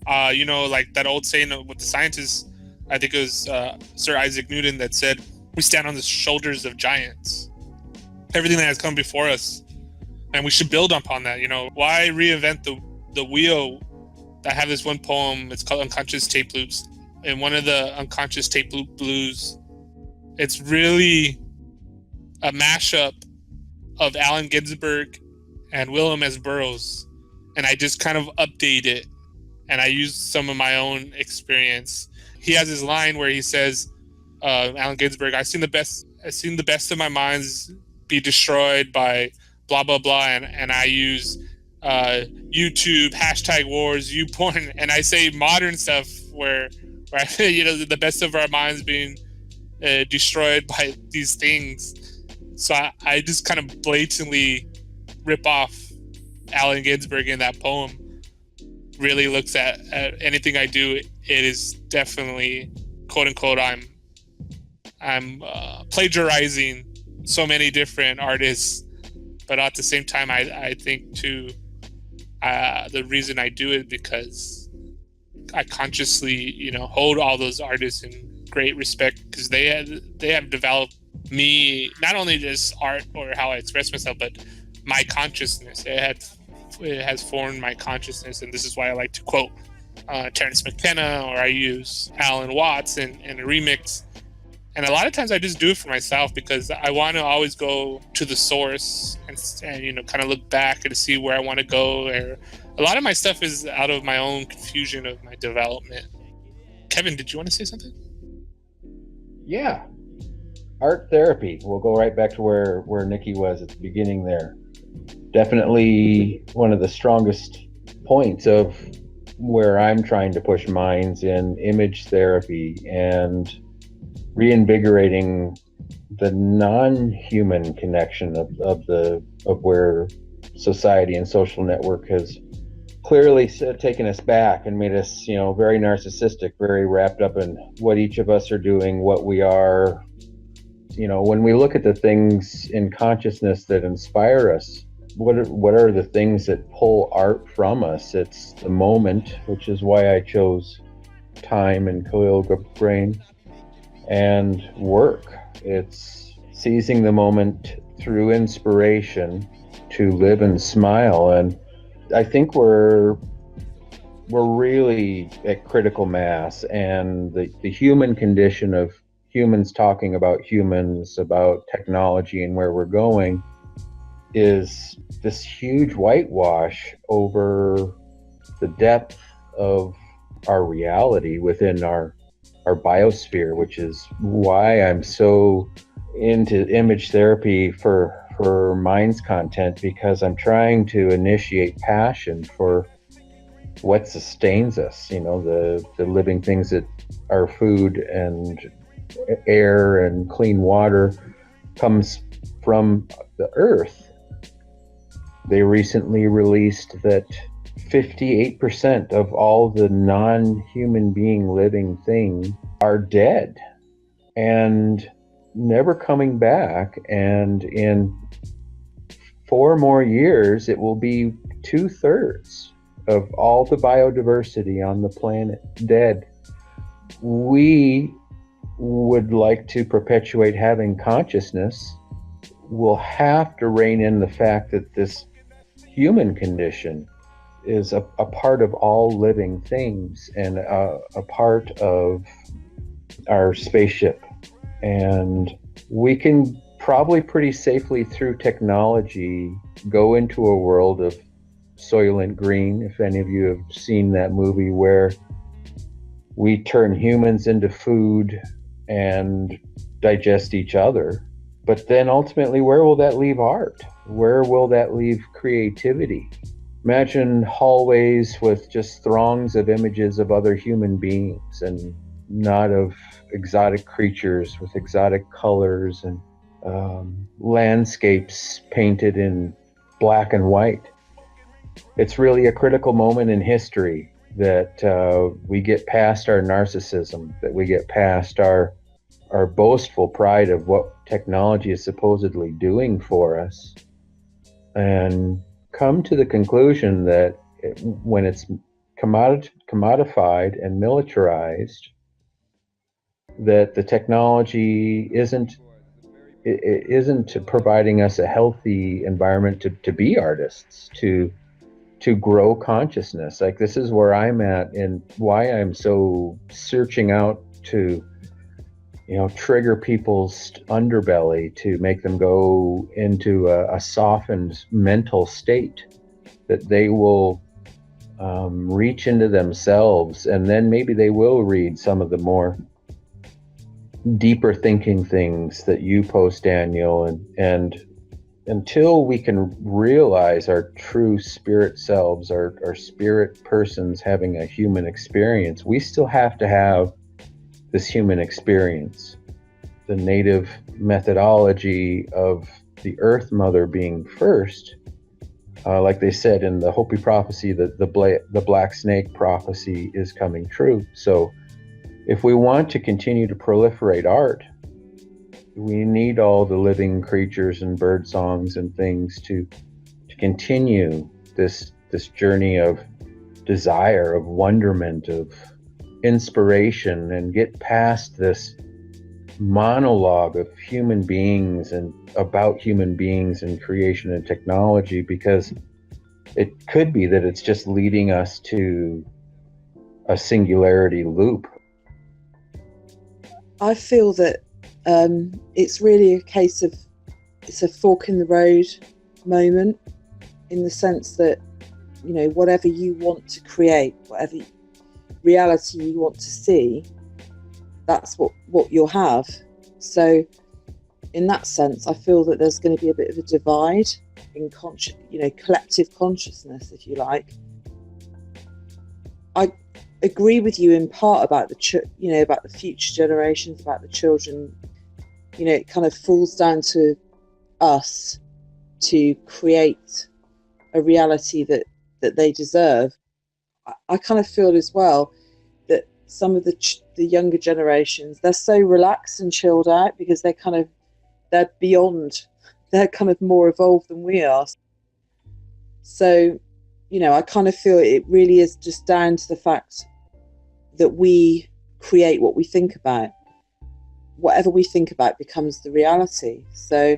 Like that old saying with the scientists, I think it was Sir Isaac Newton, that said, we stand on the shoulders of giants. Everything that has come before us, and we should build upon that. Why reinvent the wheel? I have this one poem, it's called Unconscious Tape Loops. In one of the Unconscious Tape Loop blues, it's really a mashup of Allen Ginsberg and William S. Burroughs. And I just kind of update it, and I use some of my own experience. He has his line where he says, Allen Ginsberg, I've seen the best of my minds be destroyed by blah, blah, blah. And I use YouTube, #wars, YouPorn, and I say modern stuff where I feel, the best of our minds being destroyed by these things. So I just kind of blatantly rip off Allen Ginsberg in that poem. Really looks at anything I do, it is definitely, quote unquote, I'm plagiarizing so many different artists, but at the same time, I think too, the reason I do it because I consciously, hold all those artists in great respect, because they have developed me, not only just art or how I express myself, but my consciousness. It has formed my consciousness, and this is why I like to quote Terrence McKenna, or I use Alan Watts in a remix. And a lot of times I just do it for myself because I want to always go to the source and kind of look back and see where I want to go. Or a lot of my stuff is out of my own confusion of my development. Kevin, did you want to say something? Yeah. Art therapy. We'll go right back to where Nikki was at the beginning there. Definitely one of the strongest points of where I'm trying to push minds in image therapy and reinvigorating the non-human connection of where society and social network has clearly taken us back and made us, very narcissistic, very wrapped up in what each of us are doing, what we are. When we look at the things in consciousness that inspire us, what are the things that pull art from us? It's the moment, which is why I chose time and Khalil Gibran, and work. It's seizing the moment through inspiration to live and smile. And I think we're really at critical mass, and the human condition of humans talking about humans, about technology and where we're going, is this huge whitewash over the depth of our reality within our biosphere, which is why I'm so into image therapy for minds content, because I'm trying to initiate passion for what sustains us, the living things that are food and air and clean water comes from the earth. They recently released that 58% of all the non-human being living things are dead and never coming back. And in 4 more years, it will be 2/3 of all the biodiversity on the planet dead. We would like to perpetuate having consciousness. We'll have to rein in the fact that this human condition is a part of all living things and a part of our spaceship. And we can probably pretty safely through technology go into a world of Soylent Green, if any of you have seen that movie, where we turn humans into food and digest each other. But then ultimately, where will that leave art? Where will that leave creativity? Imagine hallways with just throngs of images of other human beings and not of exotic creatures with exotic colors and landscapes painted in black and white. It's really a critical moment in history that we get past our narcissism, that we get past our boastful pride of what technology is supposedly doing for us, and come to the conclusion that when it's commodified and militarized, that the technology isn't providing us a healthy environment to be artists, to grow consciousness. Like, this is where I'm at and why I'm so searching out to, trigger people's underbelly, to make them go into a softened mental state, that they will reach into themselves, and then maybe they will read some of the more deeper thinking things that you post, Daniel, and until we can realize our true spirit selves, our spirit persons having a human experience, we still have to have this human experience. The native methodology of the Earth Mother being first, like they said in the Hopi prophecy, that the black snake prophecy is coming true. So if we want to continue to proliferate art, we need all the living creatures and bird songs and things to continue this journey of desire, of wonderment, of inspiration, and get past this monologue of human beings and about human beings and creation and technology, because it could be that it's just leading us to a singularity loop. I feel that it's really a case of, it's a fork in the road moment, in the sense that, whatever you want to create, whatever reality you want to see, that's what you'll have. So in that sense, I feel that there's going to be a bit of a divide in collective consciousness, if you like. I agree with you in part about about the future generations, about the children. It kind of falls down to us to create a reality that they deserve. I kind of feel as well that some of the younger generations, they're so relaxed and chilled out because they're kind of more evolved than we are. So, I kind of feel it really is just down to the fact that we create what we think about. Whatever we think about becomes the reality. So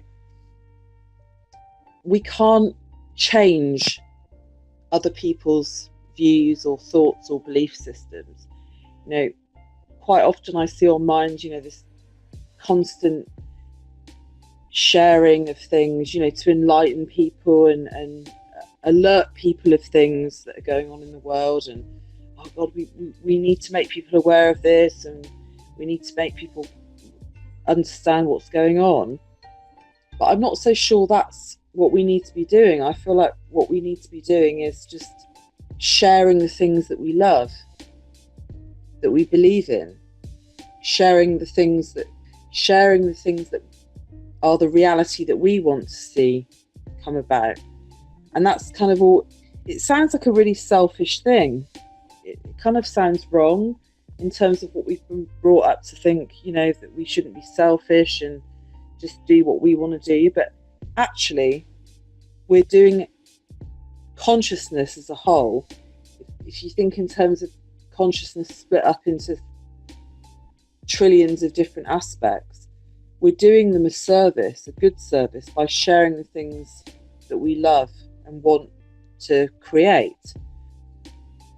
we can't change other people's views or thoughts or belief systems. Quite often I see online, this constant sharing of things, to enlighten people and alert people of things that are going on in the world. And, oh God, we need to make people aware of this, and we need to make people understand what's going on. But I'm not so sure that's what we need to be doing. I feel like what we need to be doing is just sharing the things that we love, that we believe in, sharing the things that are the reality that we want to see come about. And that's kind of all. It sounds like a really selfish thing. It kind of sounds wrong in terms of what we've been brought up to think, that we shouldn't be selfish and just do what we want to do. But actually, we're doing consciousness as a whole. If you think in terms of consciousness split up into trillions of different aspects, we're doing them a service, a good service, by sharing the things that we love and want to create.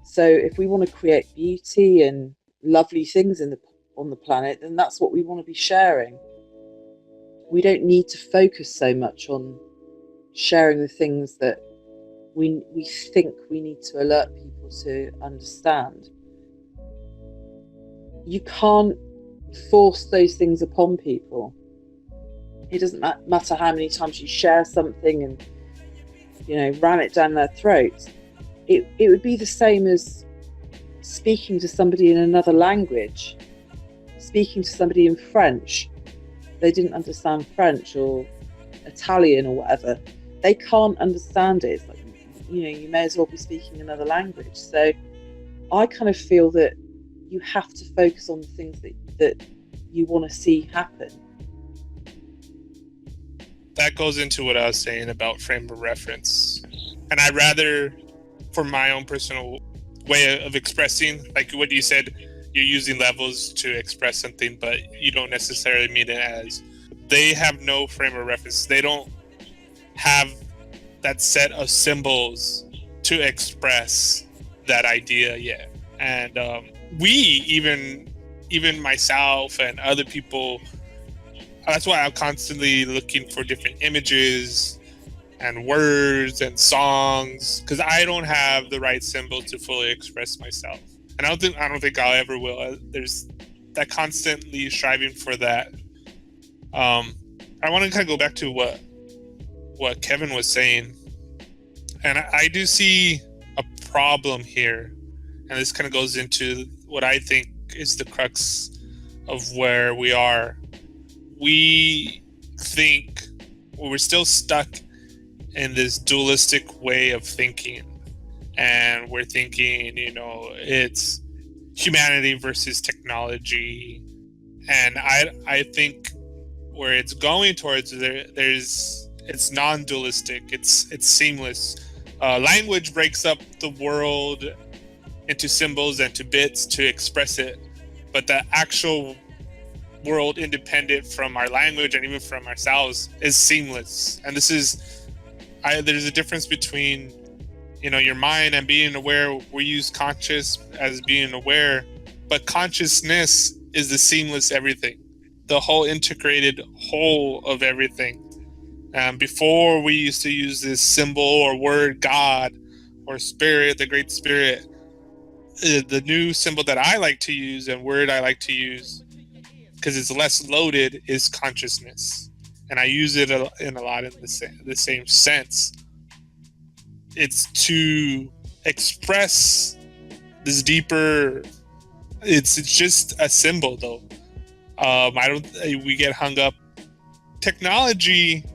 So if we want to create beauty and lovely things on the planet, then that's what we want to be sharing. We don't need to focus so much on sharing the things that we think we need to alert people to understand. you can't force those things upon people. It doesn't matter how many times you share something and, you know, ram it down their throats. It would be the same as speaking to somebody in another language, speaking to somebody in French. They didn't understand French or Italian or whatever. They can't understand it. It's like, you know, you may as well be speaking another language. So I kind of feel that you have to focus on the things that you want to see happen. That goes into what I was saying about frame of reference. And I rather, for my own personal way of expressing, like what you said, you're using levels to express something, but you don't necessarily mean it as. They have no frame of reference. They don't have that set of symbols to express that idea yet. And we, even myself and other people, that's why I'm constantly looking for different images and words and songs, because I don't have the right symbols to fully express myself. And I don't think I'll ever will. There's that constantly striving for that. I want to kind of go back to what Kevin was saying, and I do see a problem here, and this kind of goes into what I think is the crux of where we are. We think we're still stuck in this dualistic way of thinking, and we're thinking, you know, it's humanity versus technology. And I think where it's going towards, it's non-dualistic, it's seamless. Language breaks up the world into symbols and to bits to express it, but the actual world, independent from our language and even from ourselves, is seamless. And this is, there's a difference between, you know, your mind and being aware. We use conscious as being aware, but consciousness is the seamless everything, the whole integrated whole of everything. Before, we used to use this symbol or word, God or spirit, the great spirit. The new symbol that I like to use and word I like to use, because it's less loaded, is consciousness. And I use it in a lot in the same sense. It's to express this deeper. It's just a symbol, though. We get hung up. Technology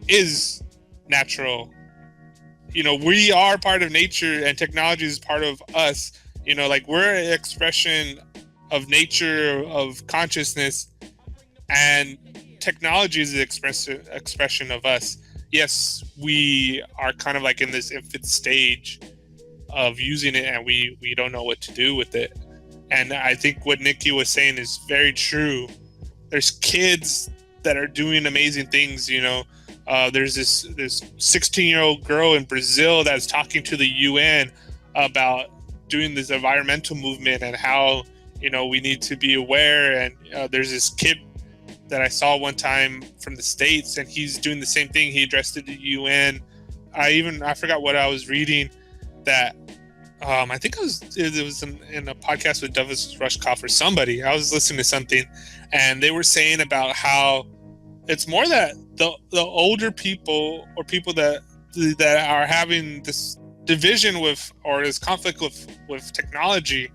is natural. You know, we are part of nature, and technology is part of us. You know, like, we're an expression of nature, of consciousness, and technology is the expression of us. Yes, we are kind of like in this infant stage of using it, and we don't know what to do with it. And I think what Nikki was saying is very true. There's kids that are doing amazing things, you know. There's this 16-year-old girl in Brazil that's talking to the UN about doing this environmental movement and how, you know, we need to be aware. And there's this kid that I saw one time from the States, and he's doing the same thing. He addressed it to the UN. I forgot what I was reading, that I think it was in a podcast with Douglas Rushkoff or somebody. I was listening to something, and they were saying about how it's more that the older people, or people that are having this division with, or this conflict with technology,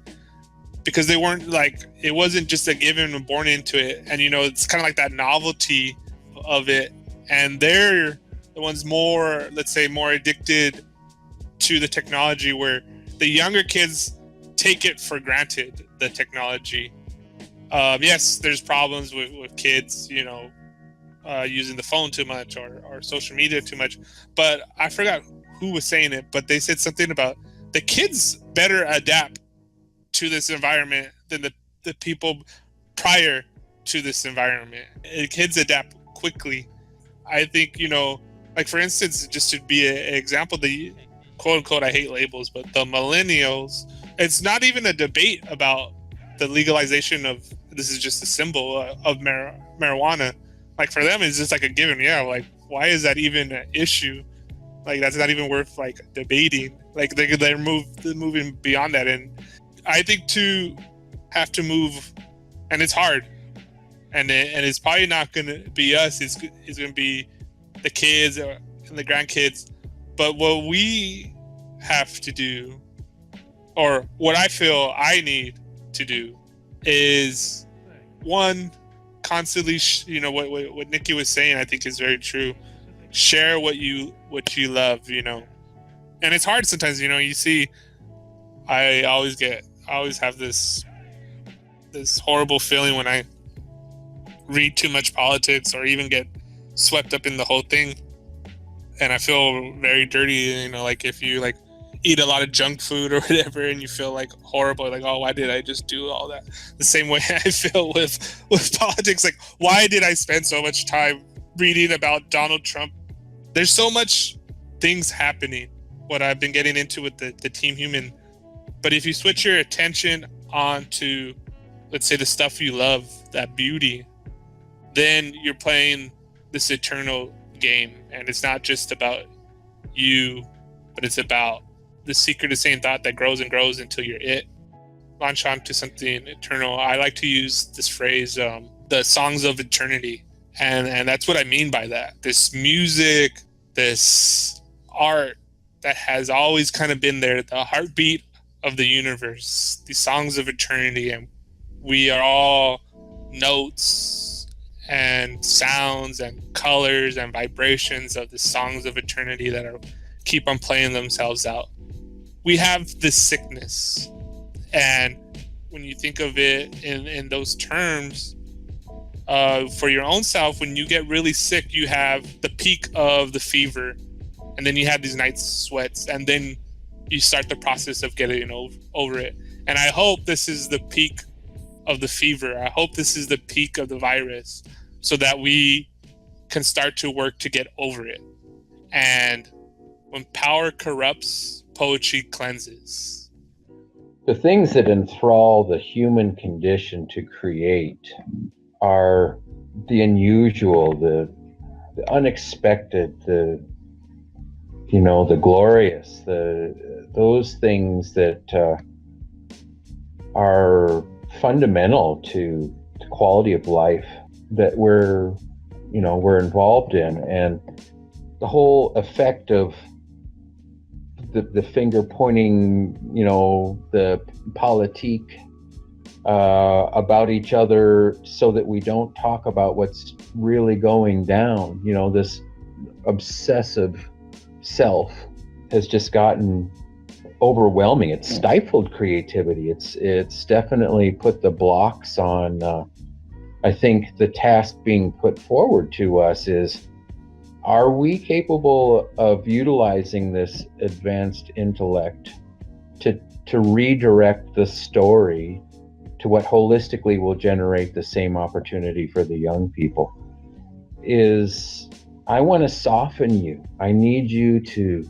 because they weren't, like, it wasn't just a given and born into it. And, you know, it's kind of like that novelty of it, and they're the ones more, let's say, more addicted to the technology, where the younger kids take it for granted, the technology. Yes, there's problems with kids, you know, using the phone too much, or social media too much. But I forgot who was saying it, but they said something about the kids better adapt to this environment than the people prior to this environment. Kids adapt quickly. I think, you know, like, for instance, just to be an example, the quote unquote, I hate labels, but the millennials, it's not even a debate about the legalization of, this is just a symbol of marijuana. Like, for them, it's just like a given. Yeah, like, why is that even an issue? Like, that's not even worth, like, debating. Like, they're moving beyond that. And I think too, have to move, and it's hard, and it's probably not going to be us. It's going to be the kids and the grandkids. But what we have to do, or what I feel I need to do, is one, constantly, what Nikki was saying, I think is very true. Share what you love, and it's hard sometimes. You see, I always have this horrible feeling when I read too much politics or even get swept up in the whole thing, and I feel very dirty. Like if you like eat a lot of junk food or whatever, and you feel like horrible, like, oh, why did I just do all that? The same way I feel with politics. Like, why did I spend so much time reading about Donald Trump? There's so much things happening. What I've been getting into with the Team Human. But if you switch your attention onto, let's say, the stuff you love, that beauty, then you're playing this eternal game. And it's not just about you, but it's about the secret of same thought that grows and grows until you're it. Launch on to something eternal. I like to use this phrase, the songs of eternity. And that's what I mean by that. This music, this art that has always kind of been there, the heartbeat of the universe, these songs of eternity. And we are all notes and sounds and colors and vibrations of the songs of eternity that keep on playing themselves out. We have this sickness, and when you think of it in those terms, for your own self, when you get really sick, you have the peak of the fever, and then you have these night sweats, and then you start the process of getting over it. And I hope this is the peak of the fever. I hope this is the peak of the virus, so that we can start to work to get over it. And when power corrupts, poetry cleanses. The things that enthrall the human condition to create are the unusual, the unexpected, the glorious, those things that are fundamental to the quality of life that we're involved in. And the whole effect of the finger pointing, the politique about each other, so that we don't talk about what's really going down. This obsessive self has just gotten overwhelming. It's stifled creativity. It's definitely put the blocks on. I think the task being put forward to us is, are we capable of utilizing this advanced intellect to redirect the story to what holistically will generate the same opportunity for the young people? I want to soften you. I need you to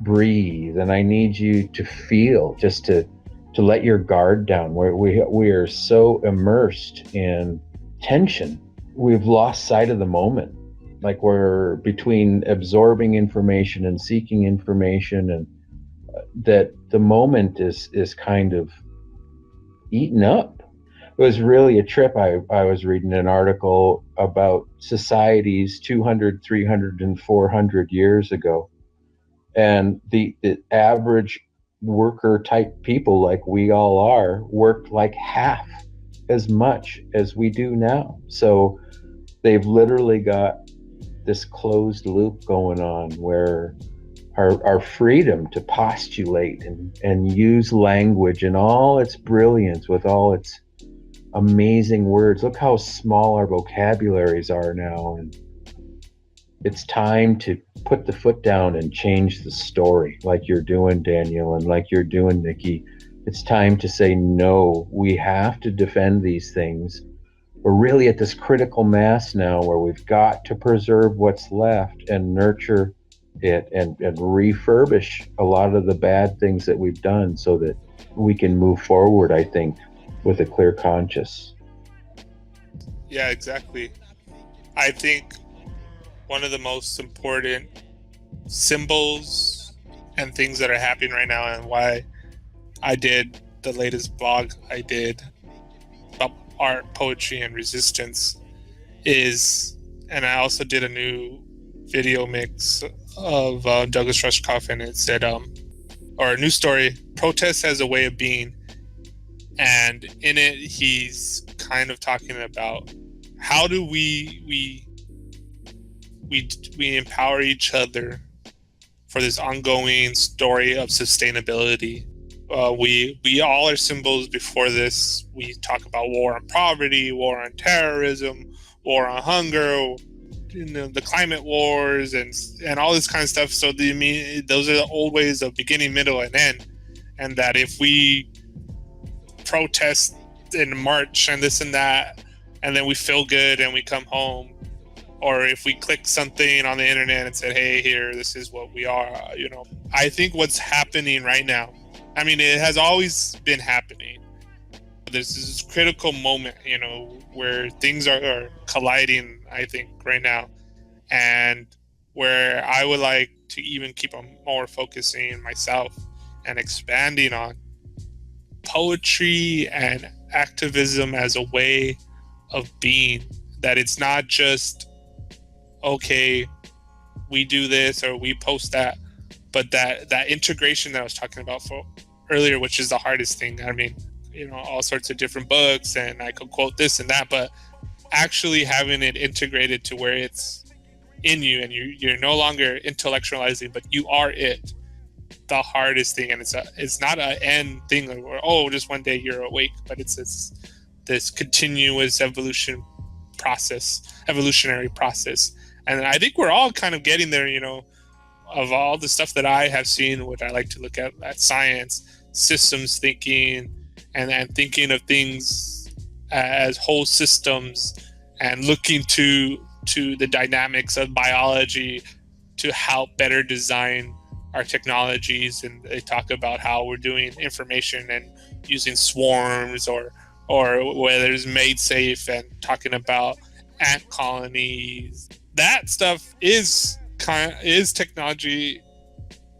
breathe, and I need you to feel, just to let your guard down. We are so immersed in tension, we've lost sight of the moment. Like we're between absorbing information and seeking information, and that the moment is kind of eaten up. It was really a trip. I was reading an article about societies 200, 300, and 400 years ago. And the average worker type people, like we all are, worked like half as much as we do now. So they've literally got this closed loop going on, where our freedom to postulate and use language in all its brilliance, with all its amazing words. Look how small our vocabularies are now. And it's time to put the foot down and change the story, like you're doing, Daniel, and like you're doing, Nikki. It's time to say, no, we have to defend these things. We're really at this critical mass now where we've got to preserve what's left and nurture it and refurbish a lot of the bad things that we've done, so that we can move forward, I think, with a clear conscience. Yeah, exactly. I think one of the most important symbols and things that are happening right now, and why I did the latest blog I did about art, poetry, and resistance is, and I also did a new video mix of Douglas Rushkoff, and it said, or a new story, protest as a way of being. And in it, he's kind of talking about how do we empower each other for this ongoing story of sustainability. We all are symbols before this. We talk about war on poverty, war on terrorism, war on hunger, the climate wars, and all this kind of stuff. So those are the old ways of beginning, middle, and end. And that if we protest and march and this and that, and then we feel good and we come home, or if we click something on the internet and said, hey, here, this is what we are, I think what's happening right now, I mean, it has always been happening. There's this critical moment, where things are colliding, I think, right now. And where I would like to even keep on more focusing myself and expanding on poetry and activism as a way of being. That it's not just, okay, we do this or we post that, but that integration that I was talking about earlier, which is the hardest thing. I mean, all sorts of different books, and I could quote this and that, but actually having it integrated to where it's in you, and you're no longer intellectualizing, but you are it. The hardest thing, and it's not an end thing where just one day you're awake, but it's this continuous evolutionary process. And I think we're all kind of getting there, of all the stuff that I have seen, what I like to look at science, systems thinking, and thinking of things as whole systems, and looking to the dynamics of biology to help better design our technologies. And they talk about how we're doing information and using swarms or whether it's made safe, and talking about ant colonies. That stuff is technology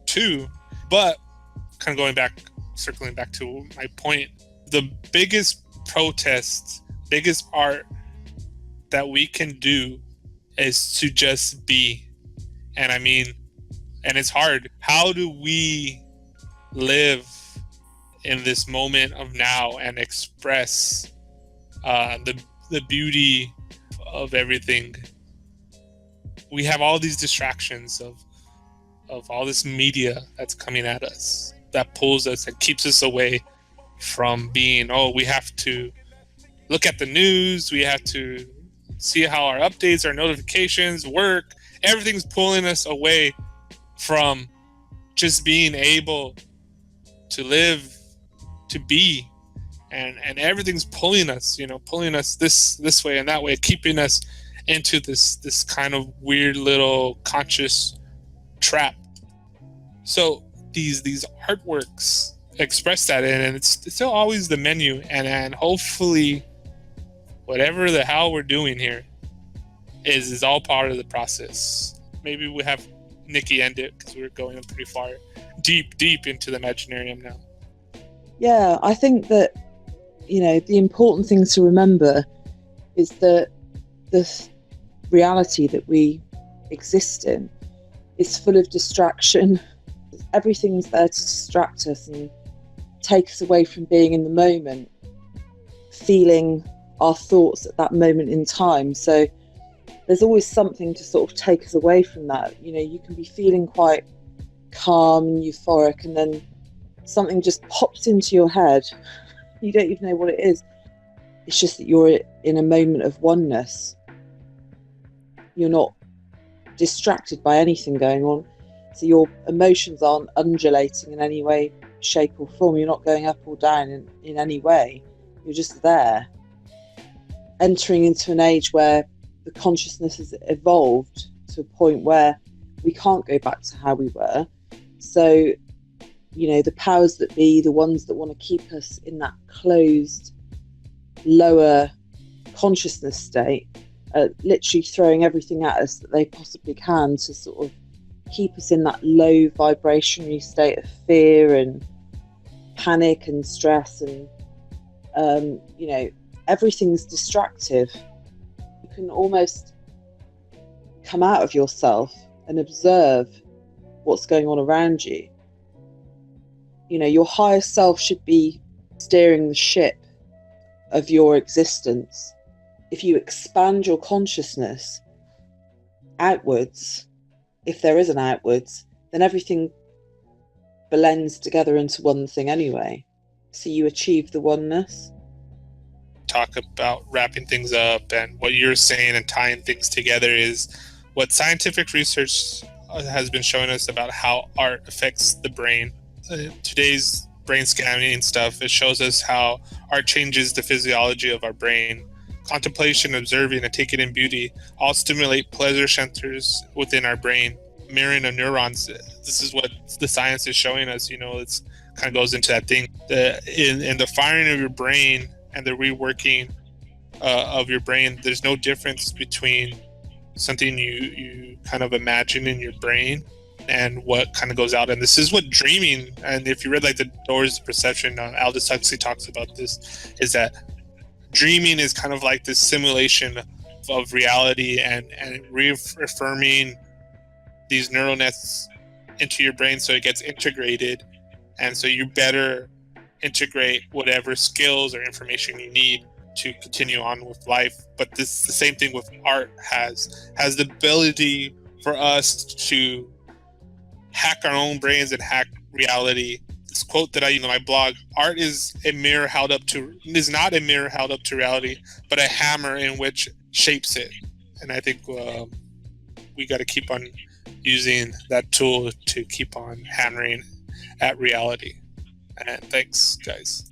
too. But kind of circling back to my point, the biggest protests, biggest art that we can do is to just be. And I mean, and it's hard. How do we live in this moment of now and express the beauty of everything? We have all these distractions of all this media that's coming at us, that pulls us and keeps us away from being, we have to look at the news, we have to see how our updates, our notifications work. Everything's pulling us away from just being able to live, to be, and everything's pulling us this way and that way, keeping us into this kind of weird little conscious trap. So these artworks express that, and it's still always the menu, and hopefully whatever the hell we're doing here is all part of the process. Maybe we have Nikki end it, because we're going pretty far deep into the Imaginarium now. Yeah, I think that the important thing to remember is that the reality that we exist in is full of distraction. Everything's there to distract us and take us away from being in the moment, feeling our thoughts at that moment in time. So there's always something to sort of take us away from that. You can be feeling quite calm and euphoric, and then something just pops into your head. You don't even know what it is. It's just that you're in a moment of oneness. You're not distracted by anything going on. So your emotions aren't undulating in any way, shape or form. You're not going up or down in any way. You're just there. Entering into an age where the consciousness has evolved to a point where we can't go back to how we were. So, the powers that be, the ones that want to keep us in that closed, lower consciousness state, are literally throwing everything at us that they possibly can to sort of keep us in that low vibrationary state of fear and panic and stress and everything's distractive. You can almost come out of yourself and observe what's going on around you. Your higher self should be steering the ship of your existence. If you expand your consciousness outwards, if there is an outwards, then everything blends together into one thing anyway. So you achieve the oneness. Talk about wrapping things up, and what you're saying and tying things together is what scientific research has been showing us about how art affects the brain. Today's brain scanning stuff, it shows us how art changes the physiology of our brain. Contemplation, observing, and taking in beauty all stimulate pleasure centers within our brain, mirroring of neurons. This is what the science is showing us. It's kind of goes into that thing. In the firing of your brain and the reworking of your brain, there's no difference between something you kind of imagine in your brain and what kind of goes out. And this is what dreaming, and if you read like the Doors of Perception, Aldous Huxley talks about this, is that dreaming is kind of like this simulation of reality and reaffirming these neural nets into your brain so it gets integrated, and so you better integrate whatever skills or information you need to continue on with life. But the same thing with art has the ability for us to hack our own brains and hack reality. This quote that I use on my blog: art is not a mirror held up to reality, but a hammer in which shapes it. And I think we got to keep on using that tool to keep on hammering at reality. And thanks, guys.